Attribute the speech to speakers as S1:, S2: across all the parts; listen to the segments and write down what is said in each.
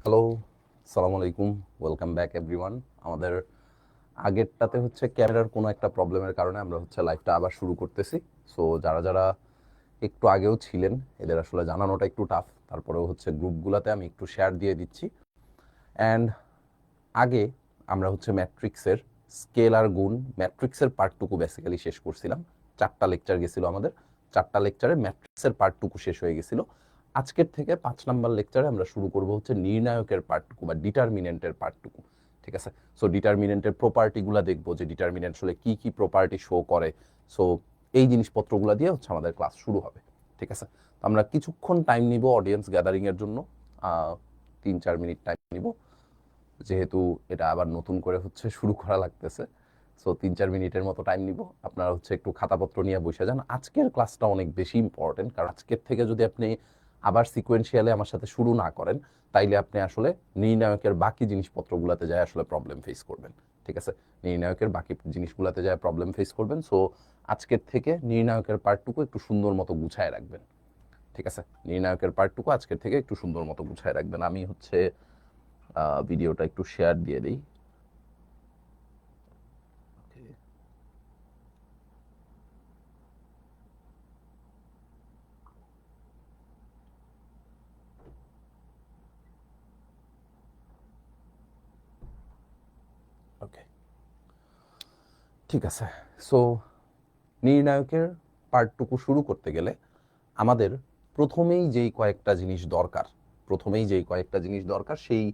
S1: Hello, সালাম আলাইকুম, welcome back everyone. আমাদের আগেরটাতে হচ্ছে ক্যামেরার কোনো একটা প্রবলেমের কারণে আমরা হচ্ছে লাইভটা আবার শুরু করতেছি। সো যারা যারা একটু আগেও ছিলেন এদের আসলে জানানোটা একটু টাফ, তারপরেও হচ্ছে গ্রুপগুলোতে আমি একটু শেয়ার দিয়ে দিচ্ছি। অ্যান্ড আগে আমরা হচ্ছে ম্যাট্রিক্সের স্কেল আর গুণ ম্যাট্রিক্সের পার্টটুকু বেসিক্যালি শেষ করছিলাম। 4টা লেকচার গেছিল আমাদের, 4টা লেকচারে ম্যাট্রিক্সের পার্টটুকু শেষ হয়ে গেছিল। আজকের থেকে 5 নাম্বার লেকচারে আমরা শুরু করব হচ্ছে নির্ণায়কের পার্টটুকু বা ডিটারমিনেন্টের পার্টটুকু। ঠিক আছে, সো ডিটারমিনেন্টের প্রপার্টিগুলো দেখবো যে ডিটারমিনেন্ট আসলে কি কি প্রপার্টি শো করে। সো এই জিনিসপত্রগুলো দিয়ে হচ্ছে আমাদের ক্লাস শুরু হবে। ঠিক আছে, আমরা কিছুক্ষণ টাইম নিব অডিয়েন্স গ্যাদারিংয়ের জন্য, 3-4 মিনিট টাইম নিব, যেহেতু এটা আবার নতুন করে হচ্ছে শুরু করা লাগতেছে। সো 3-4 মিনিটের মতো টাইম নিব। আপনারা হচ্ছে একটু খাতাপত্র নিয়ে বসে যান। আজকের ক্লাসটা অনেক বেশি ইম্পর্টেন্ট, কারণ আজকের থেকে যদি আপনি আবার সিকোয়েন্সিয়ালে আমার সাথে শুরু না করেন তাইলে আপনি আসলে নির্ণায়কের বাকি জিনিসপত্রগুলোতে যায় আসলে প্রবলেম ফেস করবেন। ঠিক আছে, নির্ণায়কের বাকি জিনিসগুলোতে যায় প্রবলেম ফেস করবেন। সো আজকের থেকে নির্ণায়কের পার্টটুকু একটু সুন্দর মতো গুছায় রাখবেন। ঠিক আছে, নির্ণায়কের পার্টটুকু আজকের থেকে একটু সুন্দর মতো গুছায় রাখবেন। আমি হচ্ছে ভিডিওটা একটু শেয়ার দিয়ে দিই। ওকে, ঠিক আছে। সো নির্ণায়কের পার্টটুকু শুরু করতে গেলে আমাদের প্রথমেই যেই কয়েকটা জিনিস দরকার সেই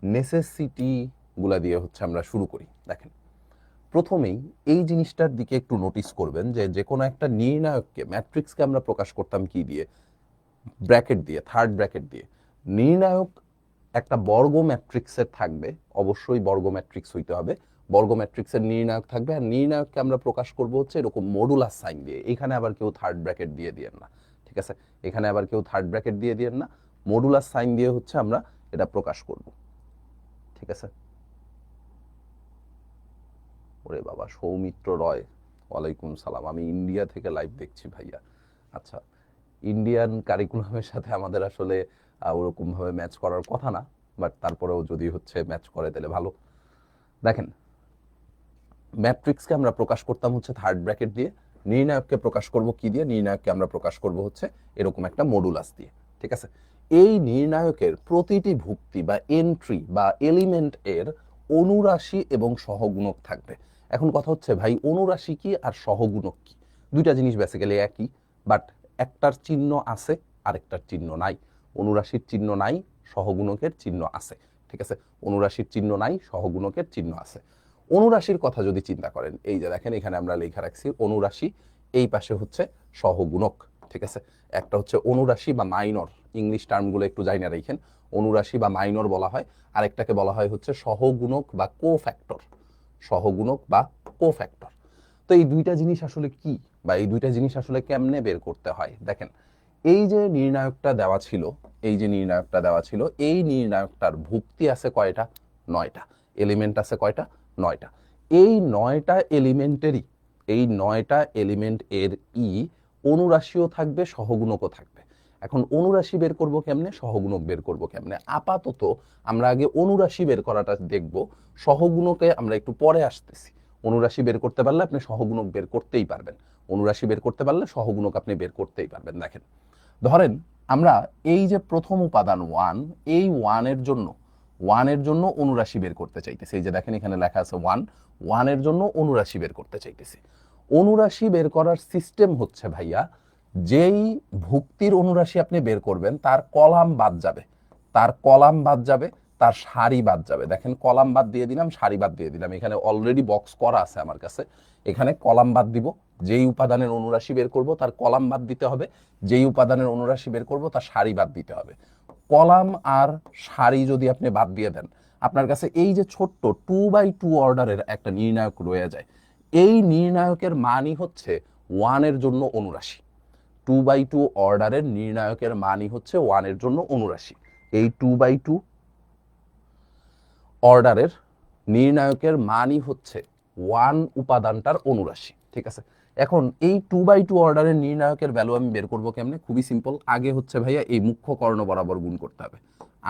S1: নেসেসিটিগুলা দিয়ে হচ্ছে আমরা শুরু করি। দেখেন, প্রথমেই এই জিনিসটার দিকে একটু নোটিস করবেন যে যে কোনো একটা নির্ণায়ককে, ম্যাট্রিক্সকে আমরা প্রকাশ করতাম কি দিয়ে? ব্র্যাকেট দিয়ে, থার্ড ব্র্যাকেট দিয়ে। নির্ণায়ক একটা বর্গ ম্যাট্রিক্সের থাকবে, অবশ্যই বর্গ ম্যাট্রিক্স হইতে হবে। বর্গ ম্যাট্রিক্সের নির্ণায়ক থাকবে, আর নির্ণায়ককে আমরা প্রকাশ করব হচ্ছে এরকম মডুলাস সাইন দিয়ে। এখানে আবার কেউ থার্ড ব্র্যাকেট দিয়ে দিয়েন না। ঠিক আছে, এখানে আবার কেউ থার্ড ব্র্যাকেট দিয়ে দিয়েন না, মডুলাস সাইন দিয়ে হচ্ছে আমরা এটা প্রকাশ করব। ঠিক আছে, ওরে বাবা, সৌমিত্র রয়, ওয়ালাইকুম সালাম। আমি ইন্ডিয়া থেকে লাইভ দেখছি ভাইয়া। আচ্ছা, ইন্ডিয়ান কারিকুলামের সাথে আমাদের আসলে ওরকমভাবে ম্যাচ করার কথা না, বাট তারপরেও যদি হচ্ছে ম্যাচ করে তাহলে ভালো। দেখেন, ম্যাট্রিক্সকে আমরা প্রকাশ করতাম হচ্ছে থার্ড ব্র্যাকেট দিয়ে, নির্ণায়ককে প্রকাশ করব কি দিয়ে? নির্ণায়ককে আমরা প্রকাশ করব হচ্ছে এরকম একটা মডুলাস দিয়ে। ঠিক আছে, এই নির্ণায়কের প্রতিটি ভুক্তি বা এন্ট্রি বা এলিমেন্ট এর অনুরাশি এবং সহগুণক থাকবে। এখন কথা হচ্ছে ভাই, অনুরাশি কি আর সহগুণক কি? দুইটা জিনিস বেসিক্যালি একই, বাট একটার চিহ্ন আছে আরেকটার চিহ্ন নাই। অনুরাশির চিহ্ন নাই, সহগুণকের চিহ্ন আছে। ঠিক আছে, অনুরাশির চিহ্ন নাই, সহগুণকের চিহ্ন আছে। অনুরাশির কথা যদি চিন্তা করেন, এই যে দেখেন এখানে আমরা লেখা রাখছি অনুরাশি, এই পাশে হচ্ছে সহগুণক। ঠিক আছে, একটা হচ্ছে অনুরাশি বা মাইনর, ইংলিশ টার্মগুলো একটু জানি না রেখেন। অনুরাশি বা মাইনর বলা হয়, আরেকটাকে বলা হয় হচ্ছে সহগুণক বা কোফ্যাক্টর। সহগুণক বা কোফ্যাক্টর। তো এই দুইটা জিনিস আসলে কি, বা এই দুইটা জিনিস আসলে কেমনে বের করতে হয়? দেখেন, এই যে নির্ণায়কটা দেওয়া ছিল, এই নির্ণায়কটার ভুক্তি আছে কয়টা? 9টা। এলিমেন্ট আছে কয়টা? 9টা। এই 9টা এলিমেন্টেরই, এই 9টা এলিমেন্ট এর অনুরাশিও থাকবে, সহগুণকও থাকবে। এখন অনুরাশি বের করব কেমনে, সহগুণক বের করব কেমনে? আপাতত আমরা আগে অনুরাশি বের করাটা দেখব, সহগুণকে আমরা একটু পরে আসতেছি। অনুরাশি বের করতে পারলে আপনি সহগুণক বের করতেই পারবেন, অনুরাশি বের করতে পারলে সহগুণক আপনি বের করতেই পারবেন। দেখেন, ধরেন আমরা এই যে প্রথম উপাদান 1, এই 1 এর জন্য অনুরাশি বের করতে চাইতেছি। এই যে দেখেন এখানে লেখা আছে 1 এর জন্য অনুরাশি বের করতে চাইতেছি। অনুরাশি বের করার সিস্টেম হচ্ছে ভাইয়া, যেই ভুক্তির অনুরাশি আপনি বের করবেন তার কলাম বাদ যাবে, তার সারি বাদ যাবে। দেখেন, কলাম বাদ দিয়ে দিলাম, সারি বাদ দিয়ে দিলাম। এখানে অলরেডি বক্স করা আছে আমার কাছে। এখানে কলাম বাদ দিব, যেই উপাদানের অনুরাশি বের করব তার কলাম বাদ দিতে হবে, যেই উপাদানের অনুরাশি বের করব তার সারি বাদ দিতে হবে। কলাম আর সারি যদি আপনি বাদ দিয়ে দেন, আপনার কাছে এই যে ছোট্ট 2x2 অর্ডারের একটা নির্ণায়ক রয়ে যায়। এই নির্ণায়কের মানই হচ্ছে 1 এর জন্য অনুরাশি। 2x2 অর্ডারের নির্ণায়কের মানই হচ্ছে 1 এর জন্য অনুরাশি। এই 2x2 অর্ডারের নির্ণায়কের মানই হচ্ছে 1 উপাদানটার অনুরাশি। ঠিক আছে, এখন এই 2x2 অর্ডারের নির্ণায়কের ভ্যালু আমি বের করবো কেমনে? খুবই সিম্পল। আগে হচ্ছে ভাইয়া এই মুখ্য কর্ণ বরাবর গুণ করতে হবে।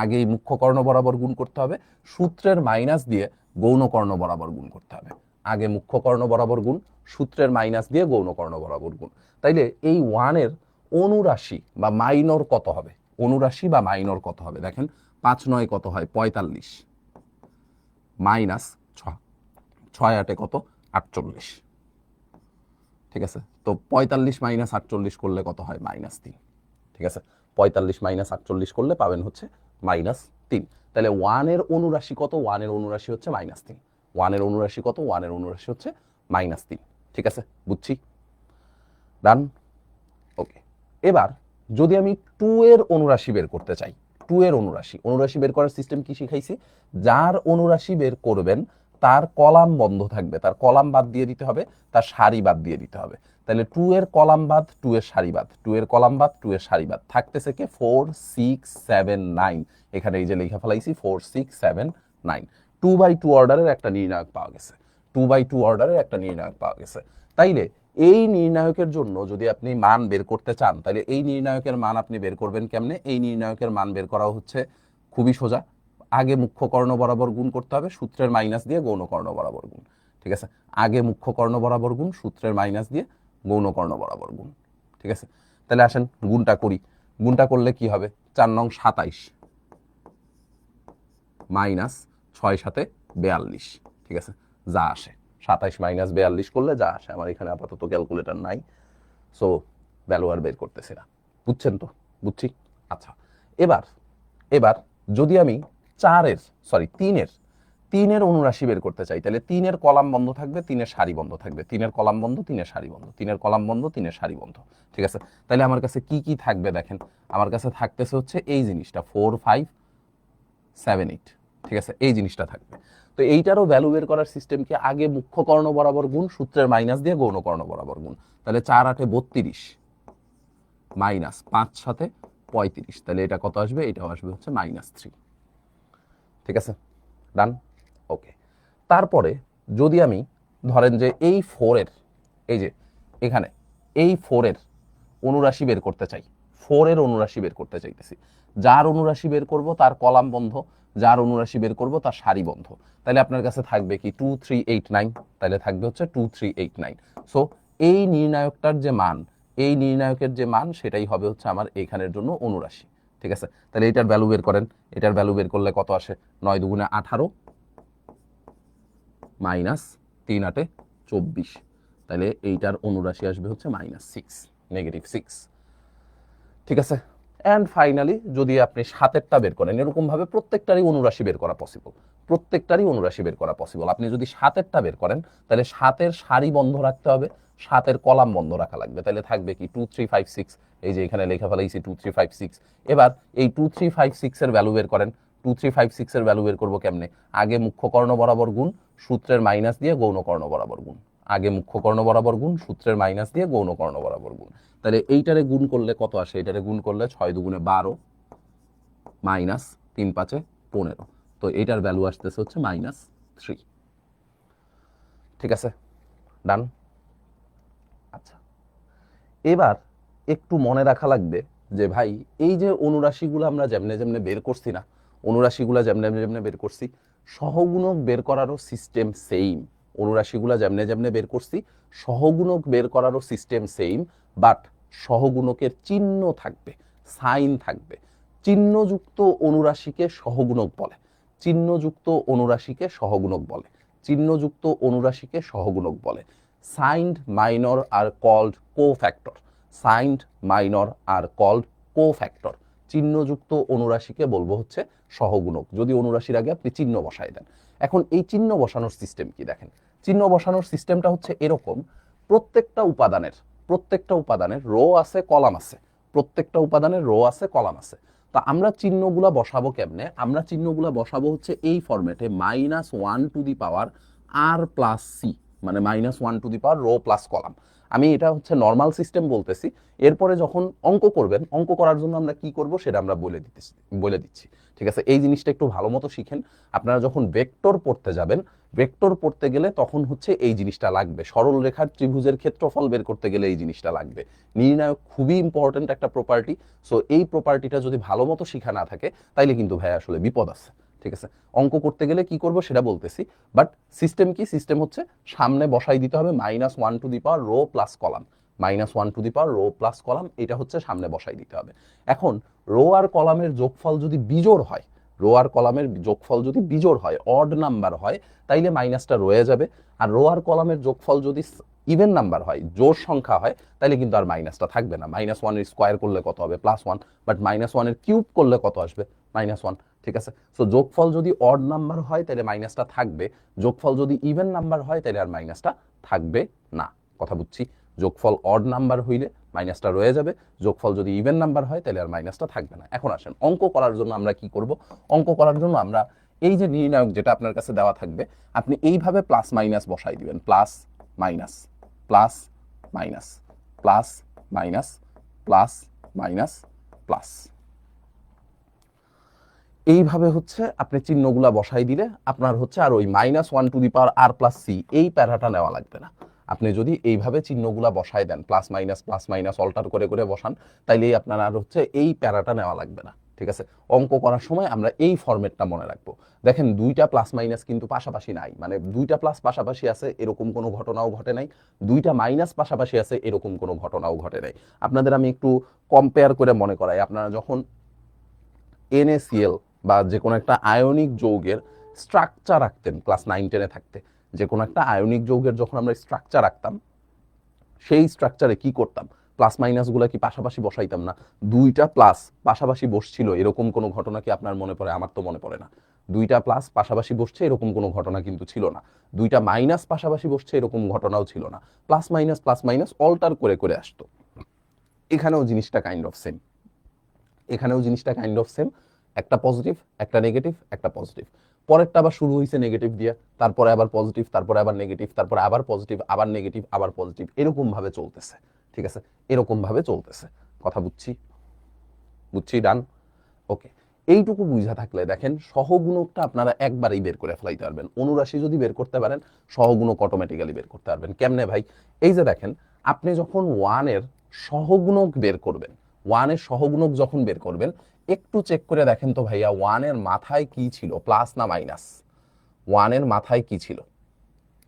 S1: আগে এই মুখ্য কর্ণ বরাবর গুণ করতে হবে, সূত্রের মাইনাস দিয়ে গৌণ কর্ণ বরাবর গুণ করতে হবে। আগে মুখ্য কর্ণ বরাবর গুণ, সূত্রের মাইনাস দিয়ে গৌণ কর্ণ বরাবর গুণ। তাইলে এই 1-এর অনুরাশি বা মাইনর কত হবে? অনুরাশি বা মাইনর কত হবে? দেখেন 5-9 কত হয়? 45 মাইনাস 6-8 কত? 48। ঠিক আছে, তো 45 মাইনাস 48 করলে কত হয়? -3। ঠিক আছে, 45 মাইনাস 48 করলে পাবেন হচ্ছে -3। তাহলে 1-এর অনুরাশি কত? 1-এর অনুরাশি হচ্ছে -3। 1-এর অনুরাশি কত? 1-এর অনুরাশি হচ্ছে -3। ঠিক আছে, বুঝছি, ডান, ওকে। এবার যদি আমি 2-এর অনুরাশি বের করতে চাই, 2-এর অনুরাশি বের করার সিস্টেম কি শিখাইছি? যার অনুরাশি বের করবেন তার কলাম বন্ধ থাকবে, তার কলাম বাদ দিয়ে দিতে হবে, তার সারি বাদ দিয়ে দিতে হবে। তাহলে 2-এর কলাম বাদ, 2-এর সারি বাদ, 2-এর কলাম বাদ, 2-এর সারি বাদ, থাকতেছে কে? 4 6 7 9। এখানে এই যে লেখা ফেলাইছি 4 6 7 9। 2/2 অর্ডারের একটা নির্ণায়ক পাওয়া গেছে, 2/2 অর্ডারের একটা নির্ণায়ক পাওয়া গেছে। তাইলে এই নির্ণায়কের জন্য যদি আপনি মান বের করতে চান, তাহলে এই নির্ণায়কের মান আপনি বের করবেন কেমনে? এই নির্ণায়কের মান বের করা হচ্ছে খুবই সোজা। আগে মুখ্য কর্ণ বরাবর গুণ করতে হবে, সূত্রের মাইনাস দিয়ে গৌণ কর্ণ বরাবর গুণ। ঠিক আছে, আগে মুখ্য কর্ণ বরাবর গুণ, সূত্রের মাইনাস দিয়ে গৌণ কর্ণ বরাবর গুণ। ঠিক আছে, তাহলে আসেন গুণটা করি। গুণটা করলে কি হবে? 4 নং 27 মাইনাস 6 সাথে 42। ঠিক আছে, যা আসে 27 মাইনাস 42 করলে যা আসে। আমার এখানে আপাতত ক্যালকুলেটর নাই, সো ভ্যালু আর বের করতেছি না। বুঝছেন তো? বুঝছি। আচ্ছা, এবার যদি আমি 3-এর অনুরাশি বের করতে চাই, তাহলে 3-এর কলাম বন্ধ থাকবে, 3-এর সারি বন্ধ থাকবে, 3-এর কলাম বন্ধ, 3-এর সারি বন্ধ, 3-এর কলাম বন্ধ, 3-এর সারি বন্ধ। ঠিক আছে, তাহলে আমার কাছে কি কি থাকবে? দেখেন, আমার কাছে থাকতেছে হচ্ছে এই জিনিসটা 4 5 7 8। ঠিক আছে, এই জিনিসটা থাকবে। তো এইটারও ভ্যালু বের করার সিস্টেম কি? আগে মুখ্য কর্ণ বরাবর গুণ, সূত্রের মাইনাস দিয়ে গৌণ কর্ণ বরাবর গুণ। তাহলে 4 8 32 মাইনাস 5 7 35। তাহলে এটা কত আসবে? এটাও আসবে হচ্ছে -3। ঠিক আছে, ডান, ওকে। তারপরে যদি আমি ধরেন যে এই 4-এর, এই যে এখানে এই 4-এর অনুরাশি বের করতে চাই, 4-এর অনুরাশি বের করতে চাইতেছি, যার অনুরাশি বের করব তার কলাম বন্ধ, যার অনুরাশি বের করব তার সারি বন্ধ। তাহলে আপনার কাছে থাকবে কি? 2 3 8 9। তাহলে থাকবে হচ্ছে 2 3 8 9। সো এই নির্ণায়কটার যে মান, এই নির্ণায়কের যে মান, সেটাই হবে হচ্ছে আমার এখানের জন্য অনুরাশি। ঠিক আছে, তাহলে এটার ভ্যালু বের করেন। এটার ভ্যালু বের করলে কত আসে? 9 2 18 মাইনাস 3 8 24। তাহলে এইটার অনুরাশি আসবে হচ্ছে -6, -6। ঠিক আছে, অ্যান্ড ফাইনালি যদি আপনি 7-এরটা বের করেন, এরকম ভাবে প্রত্যেকটারই অনুরাশি বের করা পসিবল, প্রত্যেকটারই অনুরাশি বের করা পসিবল। আপনি যদি 7-এরটা বের করেন, তাহলে 7-এর সারি বন্ধ রাখতে হবে, 7-এর কলাম বন্ধ রাখা লাগবে। তাহলে থাকবে কি? 2 3 5 6। এই যে এখানে লেখা ফেলাইছি 2 3 5 6। এবার এই 2 3 5 6 এর ভ্যালু বের করেন। 2 3 5 6 এর ভ্যালু বের করবো কেমনে? আগে মুখ্য কর্ণ বরাবর গুণ, সূত্রের মাইনাস দিয়ে গৌণ কর্ণ বরাবর গুণ। আগে মুখ্য কর্ণ বরাবর গুণ, সূত্রের মাইনাস দিয়ে গৌণ কর্ণ বরাবর গুণ। তাহলে এইটারে গুণ করলে কত আসে? এটারে গুণ করলে 6 2 12 মাইনাস 3 5 15। তো এইটার ভ্যালু আসতেছে হচ্ছে -3। ঠিক আছে, ডান। আচ্ছা, এবার একটু মনে রাখা লাগবে যে ভাই, এই যে অনুরাশিগুলো আমরা যেমনে যেমনে বের করছি না, অনুরাশিগুলো যেমনে যেমনে বের করছি, সহগুণক বের করারও সিস্টেম সেম। অনুরাশিগুলো যেমনে যেমনে বের করছি, সহগুণক বের করারও সিস্টেম সেম, বাট সহগুণকের চিহ্ন থাকবে, সাইন থাকবে। চিহ্নযুক্ত অনুরাশিকে সহগুণক বলে, চিহ্নযুক্ত অনুরাশিকে সহগুণক বলে, চিহ্নযুক্ত অনুরাশিকে সহগুণক বলে। Signed minor are called cofactor, signed minor are called cofactor. চিহ্নযুক্ত অনুরাশিকে বলবো হচ্ছে সহগুণক, যদি অনুরাশির আগে আপনি চিহ্ন বসায় দেন। এখন এই চিহ্ন বসানোর সিস্টেম কি? দেখেন, চিহ্ন বসানোর সিস্টেমটা হচ্ছে এরকম। প্রত্যেকটা উপাদানের রো আছে, কলাম আছে, প্রত্যেকটা উপাদানের রো আছে, কলাম আছে। তা আমরা চিহ্নগুলা বসাবো কেমনে? আমরা চিহ্নগুলা বসাবো হচ্ছে এই ফরম্যাটে, -1 to the power r plus C, মানে -1 রো প্লাস কলাম। আমি এটা হচ্ছে নর্মাল সিস্টেম বলতেছি। এরপরে যখন অঙ্ক করবেন, অঙ্ক করার জন্য আমরা কি করব সেটা আমরা বলে দিচ্ছি। ঠিক আছে, এই জিনিসটা একটু ভালো মতো শিখেন। আপনারা যখন ভেক্টর পড়তে যাবেন, ভেক্টর পড়তে গেলে তখন হচ্ছে এই জিনিসটা লাগবে। সরল রেখার ত্রিভুজের ক্ষেত্রফল বের করতে গেলে এই জিনিসটা লাগবে। নির্ণায়ক খুবই ইম্পর্টেন্ট একটা প্রপার্টি। সো এই প্রপার্টিটা যদি ভালো মতো শিখা না থাকে তাইলে কিন্তু ভাই আসলে বিপদ আছে। ঠিক আছে, অঙ্ক করতে গেলে কি করব সেটা বলতেছি, বাট সিস্টেম কি? সিস্টেম হচ্ছে সামনে বসাই দিতে হবে -1 row plus column, -1 row plus column, এটা হচ্ছে সামনে বসাই দিতে হবে। এখন রো আর কলামের যোগফল যদি বিজোড় হয়, রো আর কলামের যোগফল যদি বিজোড় হয়, অড নাম্বার হয়, তাইলে মাইনাসটা রয়ে যাবে। আর রো আর কলামের যোগফল যদি ইভেন নাম্বার হয়, জোড় সংখ্যা হয়, তাহলে কিন্তু আর মাইনাসটা থাকবে না। -1 এর স্কোয়ার করলে কত হবে? +1, বাট -1 এর কিউব করলে কত আসবে? -1। ঠিক আছে, সো যোগফল যদি অড নাম্বার হয় তাহলে মাইনাসটা থাকবে, যোগফল যদি ইভেন নাম্বার হয় তাহলে আর মাইনাসটা থাকবে না। কথা বুঝছি? যোগফল অড নাম্বার হইলে মাইনাসটা রয়ে যাবে, যোগফল যদি ইভেন নাম্বার হয় তাহলে আর মাইনাসটা থাকবে না। এখন আসেন অঙ্ক করার জন্য আমরা কি করব? অঙ্ক করার জন্য আমরা এই যে নির্ণায়ক যেটা আপনার কাছে দেওয়া থাকবে, আপনি এইভাবে প্লাস মাইনাস বসাই দিবেন, plus minus plus minus plus minus plus minus plus, এইভাবে হচ্ছে আপনি চিহ্নগুলা বসাই দিলে আপনার হচ্ছে আর ওই -1 এই প্যারাটা নেওয়া লাগবে না। আপনি যদি এইভাবে চিহ্নগুলা বসাই দেন, প্লাস মাইনাস অল্টার করে করে বসান, তাইলেই আপনার আর হচ্ছে এই প্যারাটা নেওয়া লাগবে না। ঠিক আছে, অঙ্ক করার সময় আমরা এই ফরম্যাটটা মনে রাখবো। দেখেন দুইটা প্লাস মাইনাস কিন্তু পাশাপাশি নাই, মানে দুইটা প্লাস পাশাপাশি আছে এরকম কোনো ঘটনাও ঘটে নাই, দুইটা মাইনাস পাশাপাশি আছে এরকম কোনো ঘটনাও ঘটে নাই। আপনাদের আমি একটু কম্পেয়ার করে মনে করাই, আপনারা যখন NaCl বা যে কোনো একটা আয়নিক যৌগের স্ট্রাকচার রাখতেন ক্লাস 9-10-এ থাকতে, যে কোনো একটা আয়নিক যৌগের যখন আমরা স্ট্রাকচার রাখতাম, সেই স্ট্রাকচারে কি করতাম? প্লাস মাইনাস গুলা কি পাশাপাশি বসাইতাম না? দুইটা প্লাস পাশাপাশি বসছিল এরকম কোনো ঘটনা কি আপনার মনে পড়ে? আমার তো মনে পড়ে না। দুইটা প্লাস পাশাপাশি বসছে এরকম কোনো ঘটনা কিন্তু ছিল না। দুইটা মাইনাস পাশাপাশি বসছে এরকম ঘটনাও ছিল না। প্লাস মাইনাস অল্টার করে করে আসতো। এখানেও জিনিসটা কাইন্ড অফ সেম, এখানেও জিনিসটা কাইন্ড অফ সেম। একটা পজিটিভ, একটা নেগেটিভ, একটা পজিটিভ, পরেরটা আবার শুরু হয়েছে নেগেটিভ দিয়ে, তারপরে আবার পজিটিভ, তারপরে আবার নেগেটিভ, তারপরে আবার পজিটিভ, আবার নেগেটিভ, আবার পজিটিভ, এরকম ভাবে চলতেছে। ঠিক আছে, এরকম ভাবে চলতেছে। কথা বুঝছি? বুঝছি, ডান, ওকে। এইটুকু বুঝা থাকলে দেখেন সহগুণকটা আপনারা একবারেই বের করে ফেলাইতে পারবেন। অনুরাশি যদি বের করতে পারেন, সহগুণক অটোমেটিক্যালি বের করতে পারবেন। কেমনে ভাই? এই যে দেখেন, আপনি যখন 1 এর সহগুণক বের করবেন, 1 এর সহগুণক যখন বের করবেন, একটু চেক করে দেখেন তো ভাইয়া 1 এর মাথায় কি ছিল, প্লাস না মাইনাস? 1 এর মাথায় কি ছিল?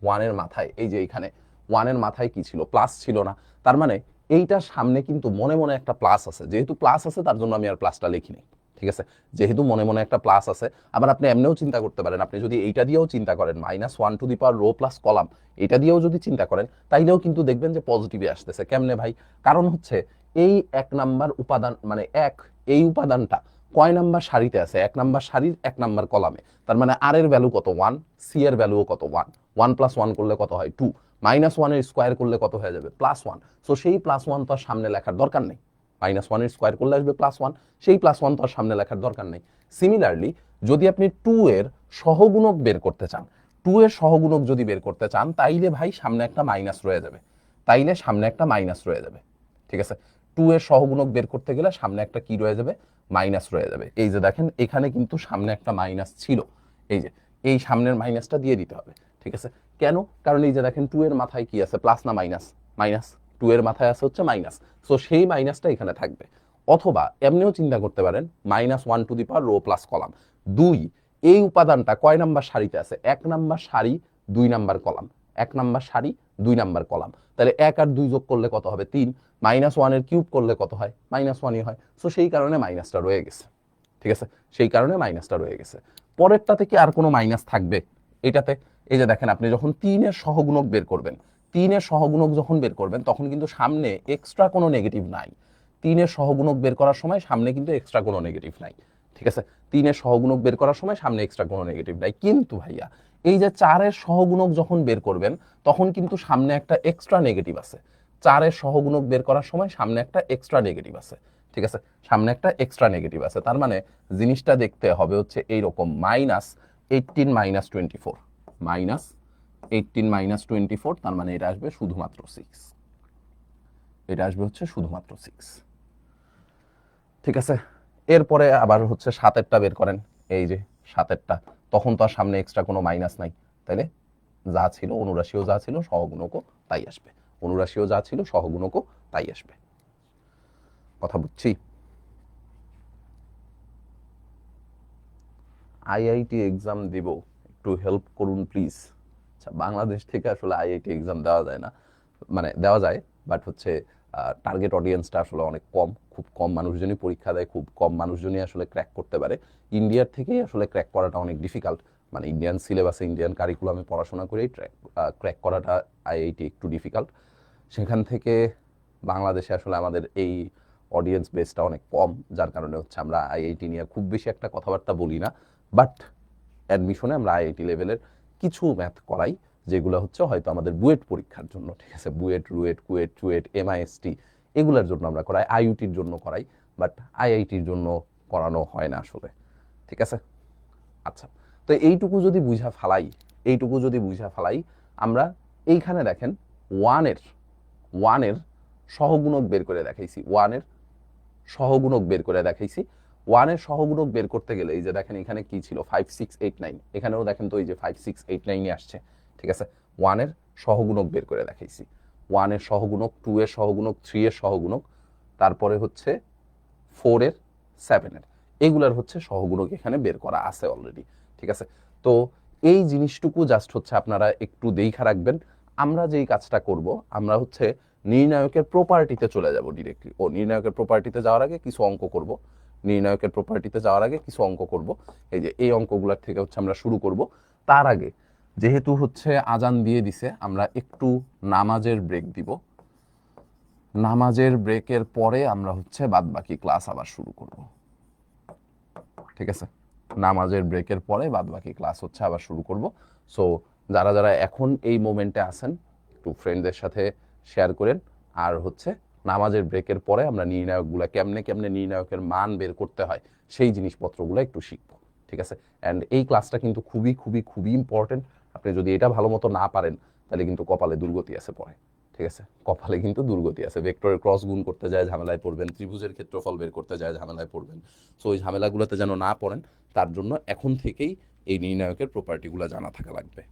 S1: 1 এর মাথায়, এই যে এখানে 1 এর মাথায় কি ছিল? প্লাস ছিল না? তার মানে এইটার সামনে কিন্তু মনে মনে একটা প্লাস আছে। যেহেতু প্লাস আছে তার জন্য আমি আর প্লাসটা লিখিনি। ঠিক আছে, যেহেতু মনে মনে একটা প্লাস আছে। আবার আপনি এমনিও চিন্তা করতে পারেন, আপনি যদি এইটা দিয়েও চিন্তা করেন -1 রো প্লাস কলাম, এটা দিয়েও যদি চিন্তা করেন, তাইলেও কিন্তু দেখবেন যে পজিটিভে আসতেছে। কেমনে ভাই? কারণ হচ্ছে এই 1 নাম্বার উপাদান, মানে এই উপাদানটা কয় নাম্বার সারিতে আছে? 1 নাম্বার সারির 1 নাম্বার কলামে। তার মানে আর এর ভ্যালু কত? 1, সি এর ভ্যালুও কত? 1, 1 + 1 করলে কত হয়? 2, -1 এর স্কোয়ার করলে কত হয়ে যাবে? +1। সো সেই +1 তো আর সামনে লেখার দরকার নেই। -1 এর স্কোয়ার করলে আসবে +1, সেই +1 তো আর সামনে লেখার দরকার নেই। সিমিলারলি যদি আপনি 2 এর সহগুণক বের করতে চান, 2 এর সহগুণক যদি বের করতে চান, তাইলে ভাই সামনে একটা মাইনাস রয়ে যাবে, তাইলে সামনে একটা মাইনাস রয়ে যাবে। ঠিক আছে, 2 এর সহগুণক বের করতে গেলে সামনে একটা কি রয়ে যাবে? মাইনাস রয়ে যাবে। এই যে দেখেন এখানে কিন্তু সামনে একটা মাইনাস ছিল, এই যে এই সামনের মাইনাসটা দিয়ে দিতে হবে। ঠিক আছে, কেন? কারণ এই যে দেখেন 2 এর মাথায় কি আছে? প্লাস না মাইনাস? মাইনাস। 2 এর মাথায় আছে হচ্ছে মাইনাস, সো সেই মাইনাসটা এখানে থাকবে। অথবা এমনিও চিন্তা করতে পারেন -1 রো প্লাস কলাম 2, এই উপাদানটা কয় নাম্বার সারিতে আছে? 1 নাম্বার সারি 2 নাম্বার কলাম, 1 নাম্বার সারি 2 নাম্বার কলাম। তাহলে 1 আর 2 যোগ করলে কত হবে? 3, -1 এর কিউব করলে কত হয়? -1ই হয়। সো সেই কারণে মাইনাসটা রয়ে গেছে। ঠিক আছে, সেই কারণে মাইনাসটা রয়ে গেছে। পরেরটাতে কি আর কোনো মাইনাস থাকবে? এটাতে এই যে দেখেন আপনি যখন 3 এর সহগুণক বের করবেন, 3 এর সহগুণক যখন বের করবেন তখন কিন্তু সামনে এক্সট্রা কোনো নেগেটিভ নাই। 3 এর সহগুণক বের করার সময় সামনে কিন্তু এক্সট্রা কোনো নেগেটিভ নাই। ঠিক আছে, 3 এর সহগুণক বের করার সময় সামনে এক্সট্রা কোনো নেগেটিভ নাই। কিন্তু ভাইয়া এই যে 4 এর সহগুণক যখন বের করবেন তখন কিন্তু সামনে একটা এক্সট্রা নেগেটিভ আছে। 4 এর সহগুণক বের করার সময় সামনে একটা এক্সট্রা নেগেটিভ আছে। ঠিক আছে, সামনে একটা এক্সট্রা নেগেটিভ আছে। তার মানে জিনিসটা দেখতে হবে হচ্ছে এইরকম, -18 - 24, 18 মাইনাস 24, তার মানে এটা আসবে শুধুমাত্র 6। এটা আসবে হচ্ছে শুধুমাত্র 6। ঠিক আছে, এরপরে আবার হচ্ছে 7-এরটা বের করেন। এই যে 7-এরটা, তখন তো আর সামনে এক্সট্রা কোনো মাইনাস নাই, তাইলে যা ছিল অনুরাশিও যা ছিল সহগুণকও তাই আসবে। অনুরাশিও যা ছিল সহগুণকও তাই আসবে। কথা বুঝছি? আইআইটি এক্সাম দিব, একটু হেল্প করুন প্লিজ। আচ্ছা, বাংলাদেশ থেকে আসলে আইআইটি এক্সাম দেওয়া যায় না, মানে দেওয়া যায়, বাট হচ্ছে টার্গেট অডিয়েন্সটা আসলে অনেক কম, খুব কম মানুষজনই পরীক্ষা দেয়, খুব কম মানুষজনই আসলে ক্র্যাক করতে পারে। ইন্ডিয়ার থেকেই আসলে ক্র্যাক করাটা অনেক ডিফিকাল্ট, মানে ইন্ডিয়ান সিলেবাসে ইন্ডিয়ান কারিকুলামে পড়াশোনা করেই ক্র্যাক করাটা আইআইটি একটু ডিফিকাল্ট। সেখান থেকে বাংলাদেশে আসলে আমাদের এই অডিয়েন্স বেসটা অনেক কম, যার কারণে হচ্ছে আমরা আইআইটি নিয়ে খুব বেশি একটা কথাবার্তা বলি না। বাট অ্যাডমিশনে আমরা আইআইটি লেভেলের কিছু ম্যাথ করাই, যেগুলো হচ্ছে হয়তো আমাদের বুয়েট পরীক্ষার জন্য, ঠিক আছে, বুয়েট, রুয়েট, কুয়েট, চুয়েট, এমআইএসটি এগুলোর জন্য আমরা করাই, আইইউটির জন্য করাই, বাট আইআইটির জন্য করানো হয় না আসলে। ঠিক আছে, আচ্ছা, তো এইটুকু যদি বুঝা ফালাই, আমরা এইখানে দেখেন ওয়ানের ওয়ানের সহগুণক বের করে দেখাইছি, ওয়ানের সহগুণক বের করতে গেলে এই যে দেখেন এখানে কি ছিল 5689, এখানেও দেখেন তো এই যে 5689 আসছে। ঠিক আছে, ওয়ানের সহগুণক বের করে দেখাইছি, ওয়ানের সহগুণক, 2 এর সহগুণক, 3 এর সহগুণক, তারপরে হচ্ছে 4 এর, 7 এর, এগুলার হচ্ছে সহগুণক এখানে বের করা আছে অলরেডি। ঠিক আছে, তো এই জিনিসটুকু জাস্ট হচ্ছে আপনারা একটু দেখা রাখবেন। আমরা যেই কাজটা করব, আমরা হচ্ছে নির্ণায়কের প্রপার্টিতে চলে যাব ডিরেক্টলি। নির্ণায়কের প্রপার্টিতে যাওয়ার আগে কিছু অঙ্ক করব, এই যে এই অঙ্কগুলোর থেকে হচ্ছে আমরা শুরু করব। তার আগে যেহেতু হচ্ছে আজান দিয়ে দিছে, আমরা একটু নামাজের ব্রেক দিব, নামাজের ব্রেকের পরে আমরা হচ্ছে বাদবাকি ক্লাস আবার শুরু করব। ঠিক আছে, নামাজের ব্রেকের পরে বাদবাকি ক্লাস হচ্ছে আবার শুরু করব। সো যারা যারা এখন এই মোমেন্টে আছেন, একটু ফ্রেন্ডদের সাথে শেয়ার করেন। আর হচ্ছে নামাজের ব্রেকের পরে আমরা নির্ণায়কগুলো কেমনে কেমনে নির্ণায়কের মান বের করতে হয় সেই জিনিসপত্রগুলো একটু শিখবো। ঠিক আছে, অ্যান্ড এই ক্লাসটা কিন্তু খুবই খুবই খুবই ইম্পর্টেন্ট। আপনি যদি এটা ভালো মতো না পারেন, তাহলে কিন্তু কপালে দুর্গতি আছে পরে। ঠিক আছে, কপালে কিন্তু দুর্গতি আছে, ভেক্টরের ক্রস গুণ করতে যায় ঝামেলায় পড়বেন, ত্রিভুজের ক্ষেত্রফল বের করতে যায় ঝামেলায় পড়বেন। সো ওই ঝামেলাগুলোতে যেন না পড়েন, তার জন্য এখন থেকেই এই নির্ণায়কের প্রপার্টিগুলো জানা থাকা লাগবে।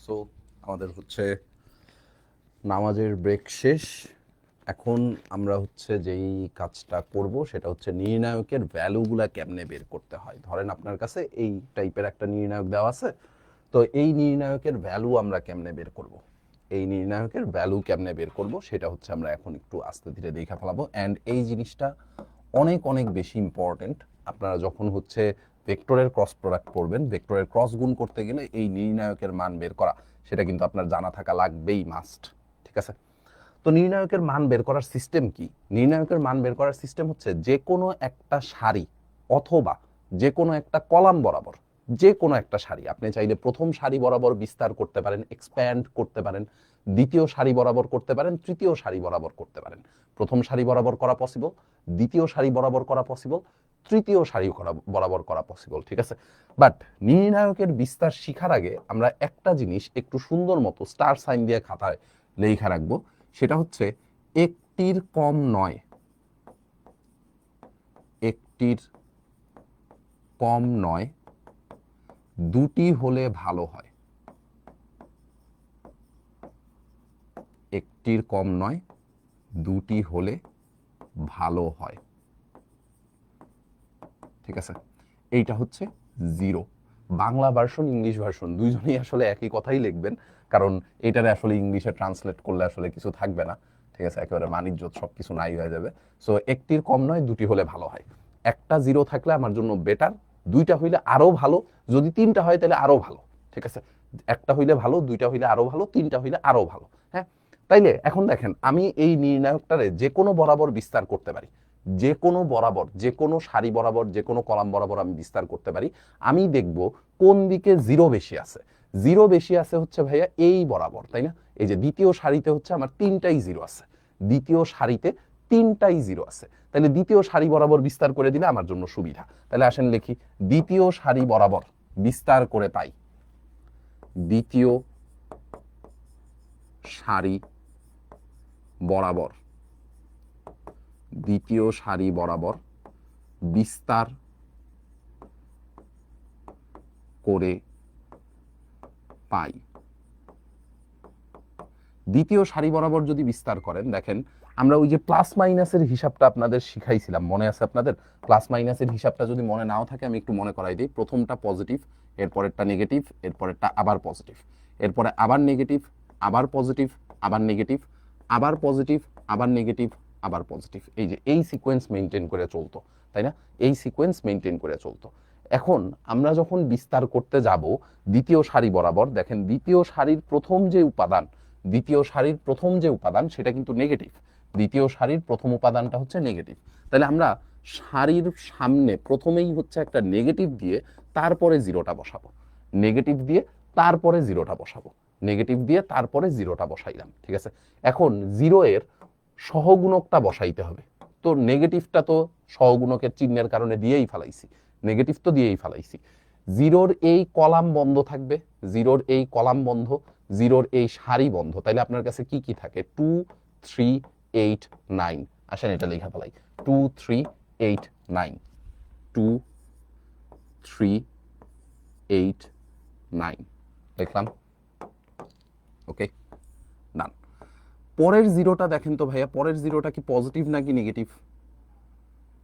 S1: সো আমাদের হচ্ছে নামাজের ব্রেক শেষ। এখন আমরা হচ্ছে যেই কাজটা করব সেটা হচ্ছে নির্ণায়কের ভ্যালুগুলা কেমনে বের করতে হয়। ধরেন আপনার কাছে এই টাইপের একটা নির্ণায়ক দেওয়া আছে, তো এই নির্ণায়কের ভ্যালু আমরা কেমনে বের করব, এই নির্ণায়কের ভ্যালু কেমনে বের করব সেটা হচ্ছে আমরা এখন একটু আস্তে ধীরে দেখা ফেলাবো। অ্যান্ড এই জিনিসটা অনেক অনেক বেশি ইম্পর্টেন্ট। আপনারা যখন হচ্ছে ভেক্টরের ক্রস প্রোডাক্ট করবেন, ভেক্টরের ক্রস গুণ করতে গেলে এই নির্ণায়কের মান বের করা সেটা কিন্তু আপনার জানা থাকা লাগবেই, মাস্ট। ঠিক আছে, তো নির্ণায়কের মান বের করার সিস্টেম কি? নির্ণায়কের মান বের করার সিস্টেম হচ্ছে যে কোনো একটা সারি অথবা যে কোনো একটা কলাম বরাবর, যে কোনো একটা সারি আপনি চাইলে প্রথম সারি বরাবর বিস্তার করতে পারেন, এক্সপ্যান্ড করতে পারেন, দ্বিতীয় সারি বরাবর করতে পারেন, তৃতীয় সারি বরাবর করতে পারেন। প্রথম সারি বরাবর করা পসিবল, দ্বিতীয় সারি বরাবর করা পসিবল, তৃতীয় সারি বরাবর করা পসিবল। ঠিক আছে, বাট নির্ণায়কের বিস্তার শিখার আগে আমরা একটা জিনিস একটু সুন্দর মতো স্টার সাইন দিয়ে খাতায় লেখা রাখবো, সেটা হচ্ছে একটির কম নয়, একটির কম নয়, দুটি হলে ভালো হয়। একটির কম নয়, দুটি হলে ভালো হয়। ঠিক আছে, এইটা হচ্ছে 0। বাংলা ভার্সন, ইংলিশ ভার্সন দুইজনেই আসলে একই কথাই লিখবেন, কারণ এটারে আসলে ইংলিশে ট্রান্সলেট করলে আসলে কিছু থাকবে না। ঠিক আছে, একেবারে মানিজ্যত সব কিছু নাই হয়ে যাবে। সো একটির কম নয়, দুটি হলে ভালো হয়। একটা 0 থাকলে আমার জন্য বেটার, দুইটা হইলে আরো ভালো, যদি তিনটা হয় তাহলে আরো ভালো। ঠিক আছে, একটা হইলে ভালো, দুইটা হইলে আরো ভালো, তিনটা হইলে আরো ভালো। হ্যাঁ, তাইলে এখন দেখেন আমি এই নির্ণায়কটারে যে কোনো বরাবর বিস্তার করতে পারি, যে কোনো বরাবর, যে কোনো সারি বরাবর, যে কোনো কলাম বরাবর আমি বিস্তার করতে পারি। আমি দেখব কোন দিকে 0 বেশি আছে। 0 বেশি আছে হচ্ছে ভাইয়া এই বরাবর, তাই না? এই যে দ্বিতীয় সারিতে হচ্ছে আমার 3টাই 0 আছে, দ্বিতীয় সারিতে 3টাই 0 আছে। তাহলে দ্বিতীয় সারি বরাবর বিস্তার করে দিলে আমার জন্য সুবিধা। তাহলে আসেন লিখি, দ্বিতীয় সারি বরাবর বিস্তার করে পাই, দ্বিতীয় সারি বরাবর, দ্বিতীয় সারি বরাবর বিস্তার করে পাই। দ্বিতীয় সারি বরাবর যদি বিস্তার করেন, দেখেন আমরা ওই যে প্লাস মাইনাসের হিসাবটা আপনাদের শিখাইছিলাম, মনে আছে আপনাদের? প্লাস মাইনাসের হিসাবটা যদি মনে নাও থাকে আমি একটু মনে করাই দিই। প্রথমটা পজিটিভ, এরপরেরটা নেগেটিভ, এরপরেরটা আবার পজিটিভ, এরপরে আবার নেগেটিভ, আবার পজিটিভ, আবার নেগেটিভ, আবার পজিটিভ, আবার নেগেটিভ, আবার পজিটিভ। এই যে এই সিকোয়েন্স মেনটেন করে চলতো, তাই না? এই সিকোয়েন্স মেনটেন করে চলতো। এখন আমরা যখন বিস্তার করতে যাব দ্বিতীয় সারি বরাবর, দেখেন দ্বিতীয় সারির প্রথম যে উপাদান, দ্বিতীয় সারির প্রথম যে উপাদান সেটা কিন্তু নেগেটিভ। দ্বিতীয় সারির প্রথম উপাদানটা হচ্ছে নেগেটিভ। তাহলে আমরা সারির সামনে প্রথমেই হচ্ছে একটা নেগেটিভ দিয়ে তারপরে 0টা বসাবো, নেগেটিভ দিয়ে তারপরে 0টা বসাবো, নেগেটিভ দিয়ে তারপরে 0টা বসাইলাম। ঠিক আছে, এখন 0 এর সহগুণকটা বসাইতে হবে। তো নেগেটিভটা তো সহগুণকের চিহ্নের কারণে দিয়েই ফেলাইছি, নেগেটিভ তো দিয়েই ফেলাইছি। 0র এই কলাম বন্ধ থাকবে, 0র এই কলাম বন্ধ, 0র এই সারি বন্ধ। তাইলে আপনার কাছে কি কি থাকে? 2 3 8 9। আসেন এটা লেখা ফেলাই, 2 3 8 9, 2 3 8 9 লিখলাম। ওকে, ডান। পরের 0টা দেখেন তো ভাইয়া, পরের 0টা কি পজিটিভ নাকি নেগেটিভ?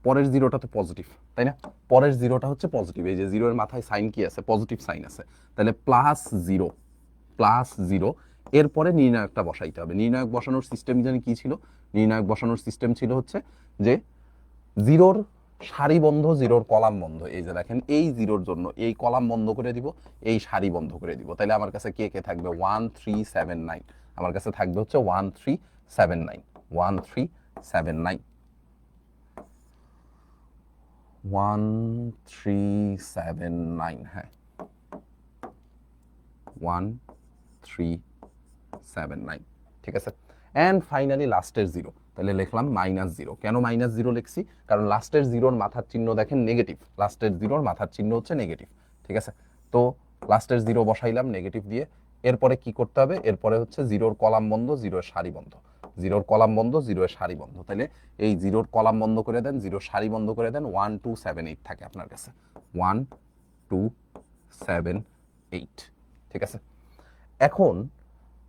S1: পরের 0টা তো পজিটিভ, তাই না? পরের 0টা হচ্ছে পজিটিভ। এই যে 0 এর মাথায় সাইন কি আছে? পজিটিভ সাইন আছে। তাহলে +0, +0। এরপরে নির্ণায়কটা বসাইতে হবে। নির্ণায়ক বসানোর সিস্টেম জানি কি ছিল? নির্ণায়ক বসানোর সিস্টেম ছিল হচ্ছে যে 0র সারি বন্ধ, 0র কলাম বন্ধ। এই যে দেখেন এই 0র জন্য এই কলাম বন্ধ করে দিব, এই সারি বন্ধ করে দিব। তাহলে আমার কাছে কে কে থাকবে? 1 3 7 9। আমার কাছে থাকবে হচ্ছে 1 3 7 9, 1 3 7 9, 1 3 7 9। হ্যাঁ, 1 3 7 9। ঠিক আছে, অ্যান্ড ফাইনালি লাস্টের 0। তাহলে লিখলাম -0। কেন -0 লিখছি? কারণ লাস্টের 0র মাথার চিহ্ন দেখেন নেগেটিভ, লাস্টের 0র মাথার চিহ্ন হচ্ছে নেগেটিভ। ঠিক আছে, তো লাস্টের 0 বসাইলাম নেগেটিভ দিয়ে। এরপরে কি করতে হবে? এরপরে হচ্ছে 0র কলাম বন্ধ, 0এর সারি বন্ধ, 0র কলাম বন্ধ, 0এর সারি বন্ধ। তাহলে এই 0র কলাম বন্ধ করে দেন, 0র সারি বন্ধ করে দেন, 1 2 7 8 থাকে আপনার কাছে, 1 2 7 8। ঠিক আছে, এখন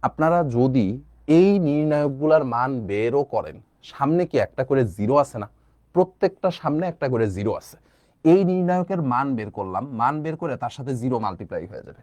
S1: আপনারা যদি এই নির্ণায়কগুলোর মান বেরও করেন, সামনে কি একটা করে জিরো আছে না? প্রত্যেকটা সামনে একটা করে জিরো আছে। এই নির্ণায়কের মান বের করলাম, মান বের করে তার সাথে জিরো মাল্টিপ্লাই হয়ে যাবে।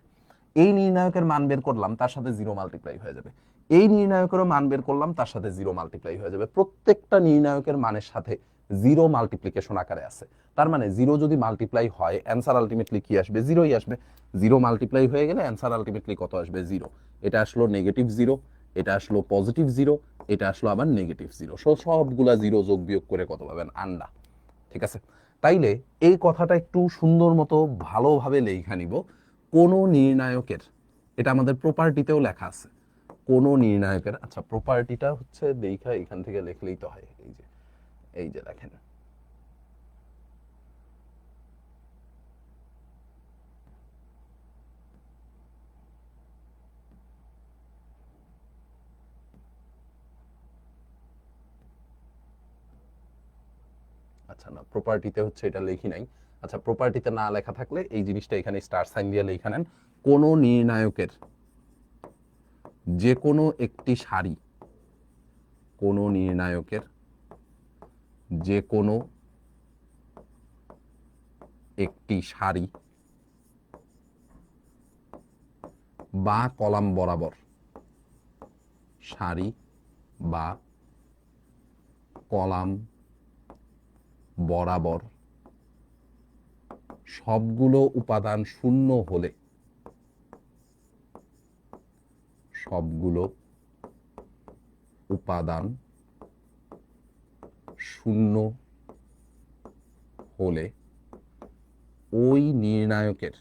S1: এই নির্ণায়কের মান বের করলাম, তার সাথে জিরো মাল্টিপ্লাই হয়ে যাবে। এই নির্ণায়কেরও মান বের করলাম, তার সাথে জিরো মাল্টিপ্লাই হয়ে যাবে। প্রত্যেকটা নির্ণায়কের মানের সাথে জিরো মাল্টিপ্লিকেশন আকারে আছে। তার মানে জিরো যদি মাল্টিপ্লাই হয়, অ্যান্সার আলটিমেটলি কি আসবে? জিরোই আসবে। জিরো মাল্টিপ্লাই হয়ে গেলে অ্যান্সার আলটিমেটলি কত আসবে? জিরো। এটা আসলো নেগেটিভ জিরো, এটা আসলো পজিটিভ জিরো, এটা আসলো আবার নেগেটিভ জিরো। সবগুলা জিরো যোগ বিয়োগ করে কত পাবেন? আন্ডা। ঠিক আছে, তাইলে এই কথাটা একটু সুন্দর মতো ভালোভাবে লেখা নিব। কোন নির্ণায়কের, এটা আমাদের প্রপার্টিতেও লেখা আছে, কোন নির্ণায়কের, আচ্ছা প্রপার্টিটা হচ্ছে দেখা এখান থেকে লিখলেই তো হয়। এই যে দেখেন, আচ্ছা না প্রপার্টিতে হচ্ছে এটা লিখি নাই। আচ্ছা প্রপার্টিতে না লেখা থাকলে এই জিনিসটা এখানে স্টার সাইন দিয়ে লেখা নেন। কোন নির্ণায়কের যে কোনো একটি সারি, কোন নির্ণায়কের যে কোনো একটি সারি বা কলাম বরাবর, সারি বা কলাম বরাবর সবগুলো উপাদান শূন্য হলে, সবগুলো উপাদান শূন্য হলে ওই নির্ণায়কের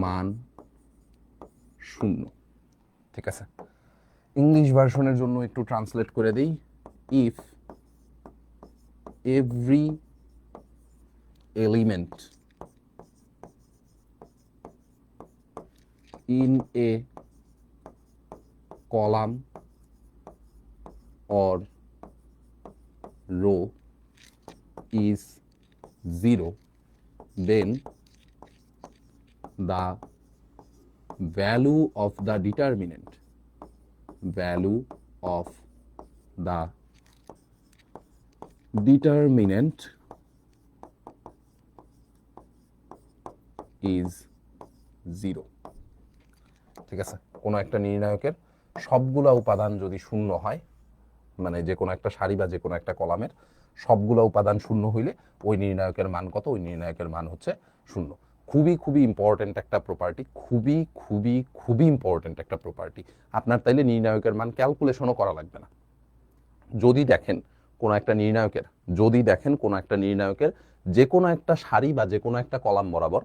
S1: মান শূন্য। ঠিক আছে, ইংলিশ ভার্সনের জন্য একটু ট্রান্সলেট করে দেই। If every element in a column or row is zero, then the value of the determinant is zero. ঠিক আছে, কোনো একটা নির্ণায়কের সবগুলা উপাদান যদি শূন্য হয়, মানে যে কোনো একটা সারি বা যে কোনো একটা কলামের সবগুলা উপাদান শূন্য হইলে ওই নির্ণায়কের মান কত? ওই নির্ণায়কের মান হচ্ছে শূন্য। খুবই ইম্পর্টেন্ট একটা প্রপার্টি, খুবই ইম্পর্টেন্ট একটা প্রপার্টি। আপনার তাইলে নির্ণায়কের মান ক্যালকুলেশনও করা লাগবে না। যদি দেখেন কোনো একটা নির্ণায়কের যে কোনো একটা সারি বা যে কোনো একটা কলাম বরাবর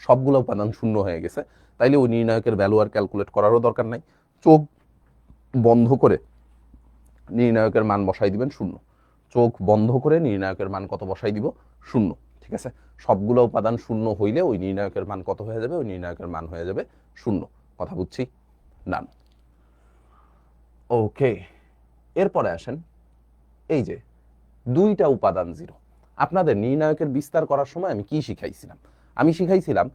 S1: সবগুলো উপাদান শূন্য হয়ে গেছে, তাইলে ওই নির্ণায়কের ভ্যালু আর ক্যালকুলেট করারও দরকার নাই। চোখ বন্ধ করে নির্ণায়কের মান বসাই দিবেন শূন্য। চোখ বন্ধ করে নির্ণায়কের মান কত বসাই দিব? শূন্য। ঠিক আছে, সবগুলো উপাদান শূন্য হইলে ওই নির্ণায়কের মান কত হয়ে যাবে? ওই নির্ণায়কের মান হয়ে যাবে শূন্য। কথা বুঝছি? ডান। ওকে, এরপরে আসেন এই যে দুইটা উপাদান জিরো। আপনাদের নির্ণায়কের বিস্তার করার সময় আমি কি শিখাইছিলাম? আমি শিখাইছিলাম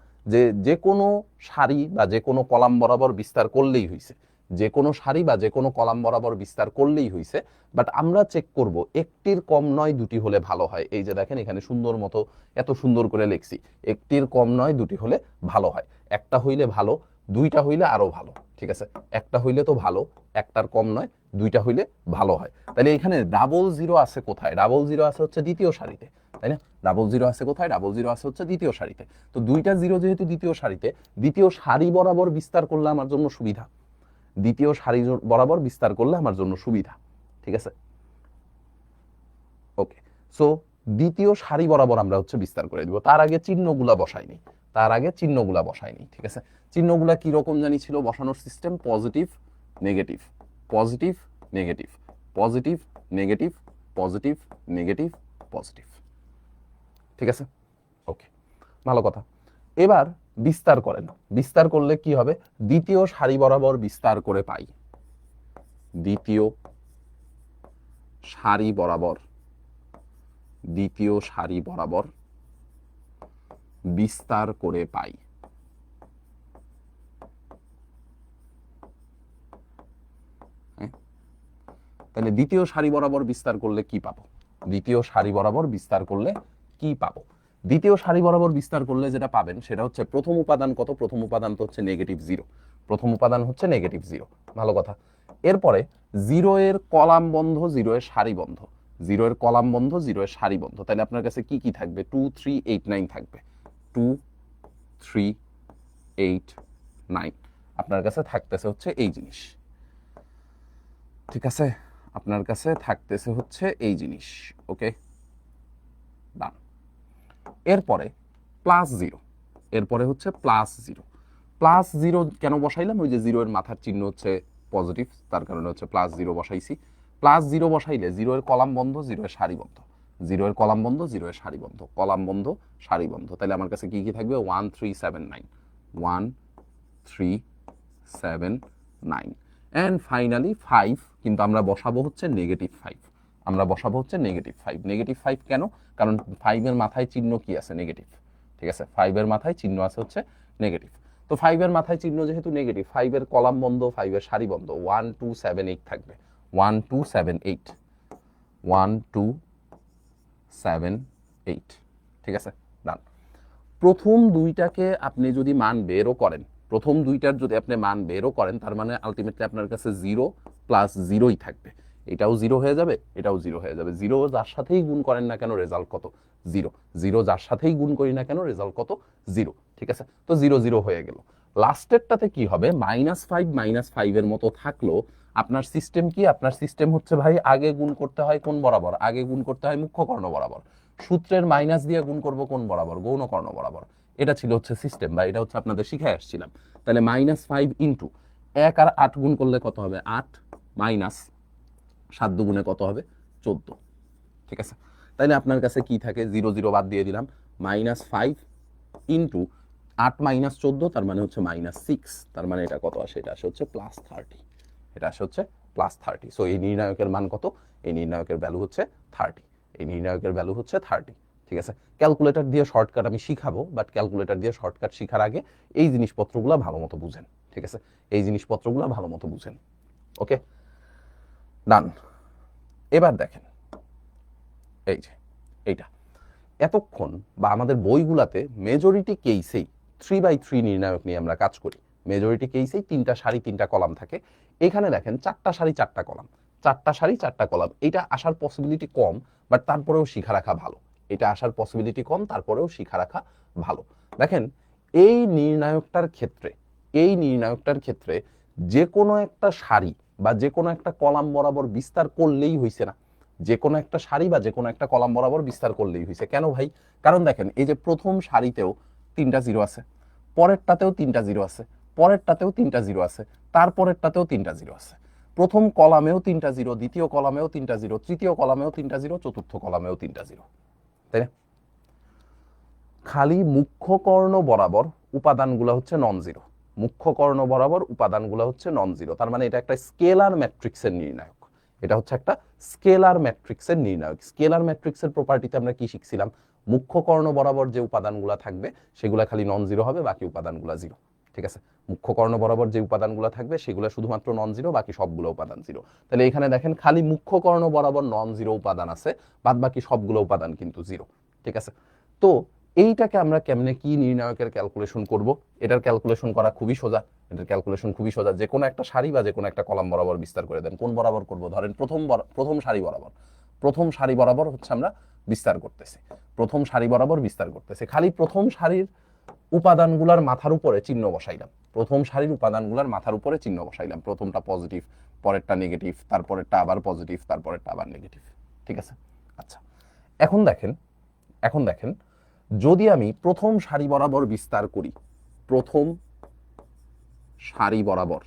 S1: যে কোনো সারি বা যে কোনো কলাম বরাবর বিস্তার করলেই হইছে, যে কোনো সারি বা যে কোনো কলাম বরাবর বিস্তার করলেই হইছে। বাট আমরা চেক করব একটির কম নয় দুটি হলে ভালো হয়। এই যে দেখেন এখানে সুন্দর মতো এত সুন্দর করে লিখছি, একটির কম নয় দুটি হলে ভালো হয়। একটা হইলে ভালো, দুইটা হইলে আরো ভালো। ঠিক আছে, একটা হইলে তো ভালো, একটার কম নয়, দুইটা হইলে ভালো হয়। তাহলে এখানে ডাবল জিরো আছে কোথায়? ডাবল জিরো আছে হচ্ছে দ্বিতীয় সারিতে, তাই না? ডাবল জিরো আছে কোথায়? ডাবল জিরো আছে হচ্ছে দ্বিতীয় সারিতে। তো দুইটা জিরো যেহেতু দ্বিতীয় সারিতে, দ্বিতীয় সারি বরাবর বিস্তার করলে আমার জন্য সুবিধা, দ্বিতীয় সারি বরাবর বিস্তার করলে আমার জন্য সুবিধা। ঠিক আছে, ওকে। সো দ্বিতীয় সারি বরাবর আমরা হচ্ছে বিস্তার করে দিব। তার আগে চিহ্নগুলা বসাইনি, ঠিক আছে? চিহ্নগুলা কি রকম জানি ছিল বসানোর system? Positive negative, positive negative, positive negative, positive negative, positive. ঠিক আছে, ওকে, ভালো কথা। এবার বিস্তার করেন। বিস্তার করলে কি হবে? দ্বিতীয় সারি বরাবর বিস্তার করে পাই, দ্বিতীয় সারি বরাবর দ্বিতীয় সারি বরাবর বিস্তার করে পাই। তাহলে দ্বিতীয় সারি বরাবর বিস্তার করলে কি পাবো? দ্বিতীয় সারি বরাবর বিস্তার করলে কি পাবো? দ্বিতীয় সারি বরাবর বিস্তার করলে যেটা পাবেন সেটা হচ্ছে প্রথম উপাদান কত? প্রথম উপাদান তো হচ্ছে -0। প্রথম উপাদান হচ্ছে -0, ভালো কথা। এরপরে 0 এর কলাম বন্ধ, 0 এর সারি বন্ধ, 0 এর কলাম বন্ধ, 0 এর সারি বন্ধ। তাহলে আপনার কাছে কি কি থাকবে? 2 3 8 9 থাকবে। 2 3 8 9 আপনার কাছে থাকতেছে হচ্ছে এই জিনিস, ঠিক আছে? আপনার কাছে থাকতেছে হচ্ছে এই জিনিস, ওকে, ডান। এরপরে +0, এরপরে হচ্ছে +0। +0 কেন বসাইলাম? ওই যে 0 এর মাথার চিহ্ন হচ্ছে পজিটিভ, তার কারণে হচ্ছে +0 বসাইছি। +0 বসাইলে 0 এর কলাম বন্ধ, 0 এর সারি বন্ধ, 0 এর কলাম বন্ধ, 0 এর সারি বন্ধ, কলাম বন্ধ, সারি বন্ধ। তাহলে আমার কাছে কি কি থাকবে? 1 3 7 9, 1 3 7 9, অ্যান্ড ফাইনালি 5, কিন্তু আমরা বসাবো হচ্ছে -5। আমরা বসাবো হচ্ছে -5। -5 কেন? কারণ 5 এর মাথায় চিহ্ন কি আছে? নেগেটিভ, ঠিক আছে? 5 এর মাথায় চিহ্ন আছে হচ্ছে নেগেটিভ। তো 5 এর মাথায় চিহ্ন যেহেতু নেগেটিভ, 5 এর কলাম বন্ধ, 5 এর সারি বন্ধ, 1 2 7 8 থাকবে। 1 2 7 8, 1 2 7 8, ঠিক আছে, ডান। প্রথম দুইটাকে আপনি যদি মান বেরও করেন, প্রথম দুইটার যদি আপনি মান বেরও করেন, তার মানে আলটিমেটলি আপনার কাছে 0 + 0ই থাকবে। এটাও 0 হয়ে যাবে, এটাও 0 হয়ে যাবে। 0 যার সাথেই গুণ করেন না কেন রেজাল্ট কত? 0। 0 যার সাথেই গুণ করি না কেন রেজাল্ট কত? 0, ঠিক আছে? তো 0 0 হয়ে গেল। লাস্টেরটাতে কি হবে? -5 -5 এর মতো থাকলো। আপনার সিস্টেম কি? আপনার সিস্টেম হচ্ছে ভাই আগে গুণ করতে হয় কোন বরাবর? আগে গুণ করতে হয় মুখ্য কর্ণ বরাবর। সূত্রের মাইনাস দিয়ে গুণ করব কোন বরাবর? গৌণ কর্ণ বরাবর। এটা ছিল হচ্ছে সিস্টেম, বা এটা হচ্ছে আপনাদের শিখাই আসছিলাম। তাহলে -5 ইন্টু 1 আর 8 গুণ করলে কত হবে? 8 মাইনাস 7 দুগুণে কত হবে? 14, ঠিক আছে? তাইলে আপনার কাছে কি থাকে? 0 0 বাদ দিয়ে দিলাম। -5 ইন্টু 8 মাইনাস 14, তার মানে হচ্ছে -6। তার মানে এটা কত আসে? এটা আসে হচ্ছে +30। এটা আসে হচ্ছে +30। সো এই নির্ণায়কের মান কত? এই নির্ণায়কের ভ্যালু হচ্ছে 30। এই নির্ণায়কের ভ্যালু হচ্ছে 30, ঠিক আছে? ক্যালকুলেটর দিয়ে শর্টকাট আমি শিখাবো, বাট ক্যালকুলেটর দিয়ে শর্টকাট শিখার আগে এই জিনিসপত্রগুলো ভালো মতো বুঝেন, ঠিক আছে? এই জিনিসপত্রগুলো ভালো মতো বুঝেন, ওকে, ডান। এবার দেখেন এই যে এইটা, এতক্ষণ বা আমাদের বইগুলাতে মেজরিটি কেসেই 3/3 নির্ণায়ক নিয়ে আমরা কাজ করি। মেজরিটি কেসেই 3টা সারি 3টা কলাম থাকে। এখানে দেখেন 4টা সারি 4টা কলাম, 4টা সারি 4টা কলাম। এটা আসার পসিবিলিটি কম, বাট তারপরেও শিখা রাখা ভালো। এটা আসার পসিবিলিটি কম, তারপরেও শিখা রাখা ভালো। দেখেন এই নির্ণায়কটার ক্ষেত্রে, এই নির্ণায়কটার ক্ষেত্রে যে কোনো একটা সারি বা যে কোনো একটা কলাম বরাবর বিস্তার করলেই হইছে না? যে কোনো একটা সারি বা যে কোনো একটা কলাম বরাবর বিস্তার করলেই হয়েছে। কেন ভাই? কারণ দেখেন এই যে প্রথম সারিতেও 3টা 0 আছে, পরেরটাতেও 3টা 0 আছে, পরেরটাতেও 3টা 0 আছে, তারপরেরটাতেও 3টা 0 আছে। প্রথম কলামেও 3টা 0, দ্বিতীয় কলামেও 3টা 0, তৃতীয় কলামেও 3টা 0, চতুর্থ কলামেও 3টা 0, তাই না? খালি মুখ্য কর্ণ বরাবর উপাদানগুলো হচ্ছে নন জিরো। মুখ্য কর্ণ বরাবর উপাদানগুলো হচ্ছে নন জিরো। তার মানে এটা একটা স্কেলার ম্যাট্রিক্সের নির্ণায়ক। এটা হচ্ছে একটা স্কেলার ম্যাট্রিক্সের নির্ণায়ক। স্কেলার ম্যাট্রিক্সের প্রপার্টিতে আমরা কি শিখছিলাম? মুখ্য কর্ণ বরাবর যে উপাদানগুলো থাকবে সেগুলো খালি নন জিরো হবে, বাকি উপাদানগুলো জিরো, ঠিক আছে? মুখ্য কর্ণ বরাবর যে উপাদানগুলো থাকবে সেগুলো শুধুমাত্র নন জিরো, বাকি সবগুলো উপাদান জিরো। তাহলে এখানে দেখেন খালি মুখ্য কর্ণ বরাবর নন জিরো উপাদান আছে, বাদ বাকি সবগুলো উপাদান কিন্তু জিরো, ঠিক আছে? তো এইটাকে আমরা কেমনে কি নির্ণায়কের ক্যালকুলেশন করব? এটার ক্যালকুলেশন করা খুবই সোজা। এটার ক্যালকুলেশন খুবই সোজা। যে কোনো একটা সারি বা যে কোনো একটা কলাম বরাবর বিস্তার করে দেন। কোন বরাবর করব? ধরেন প্রথম সারি বরাবর। প্রথম সারি বরাবর হচ্ছে আমরা বিস্তার করতেছি। প্রথম সারি বরাবর বিস্তার করতেছি। খালি প্রথম সারির উপাদানগুলোর মাথার উপরে চিহ্ন বসাইলাম। প্রথম সারির উপাদানগুলোর মাথার উপরে চিহ্ন বসাইলাম। প্রথমটা পজিটিভ, পরেরটা নেগেটিভ, তারপরেরটা আবার পজিটিভ, তারপরেরটা আবার নেগেটিভ, ঠিক আছে? আচ্ছা, এখন দেখেন, এখন দেখেন যদি আমি প্রথম সারি বরাবর বিস্তার করি, প্রথম সারি বরাবর,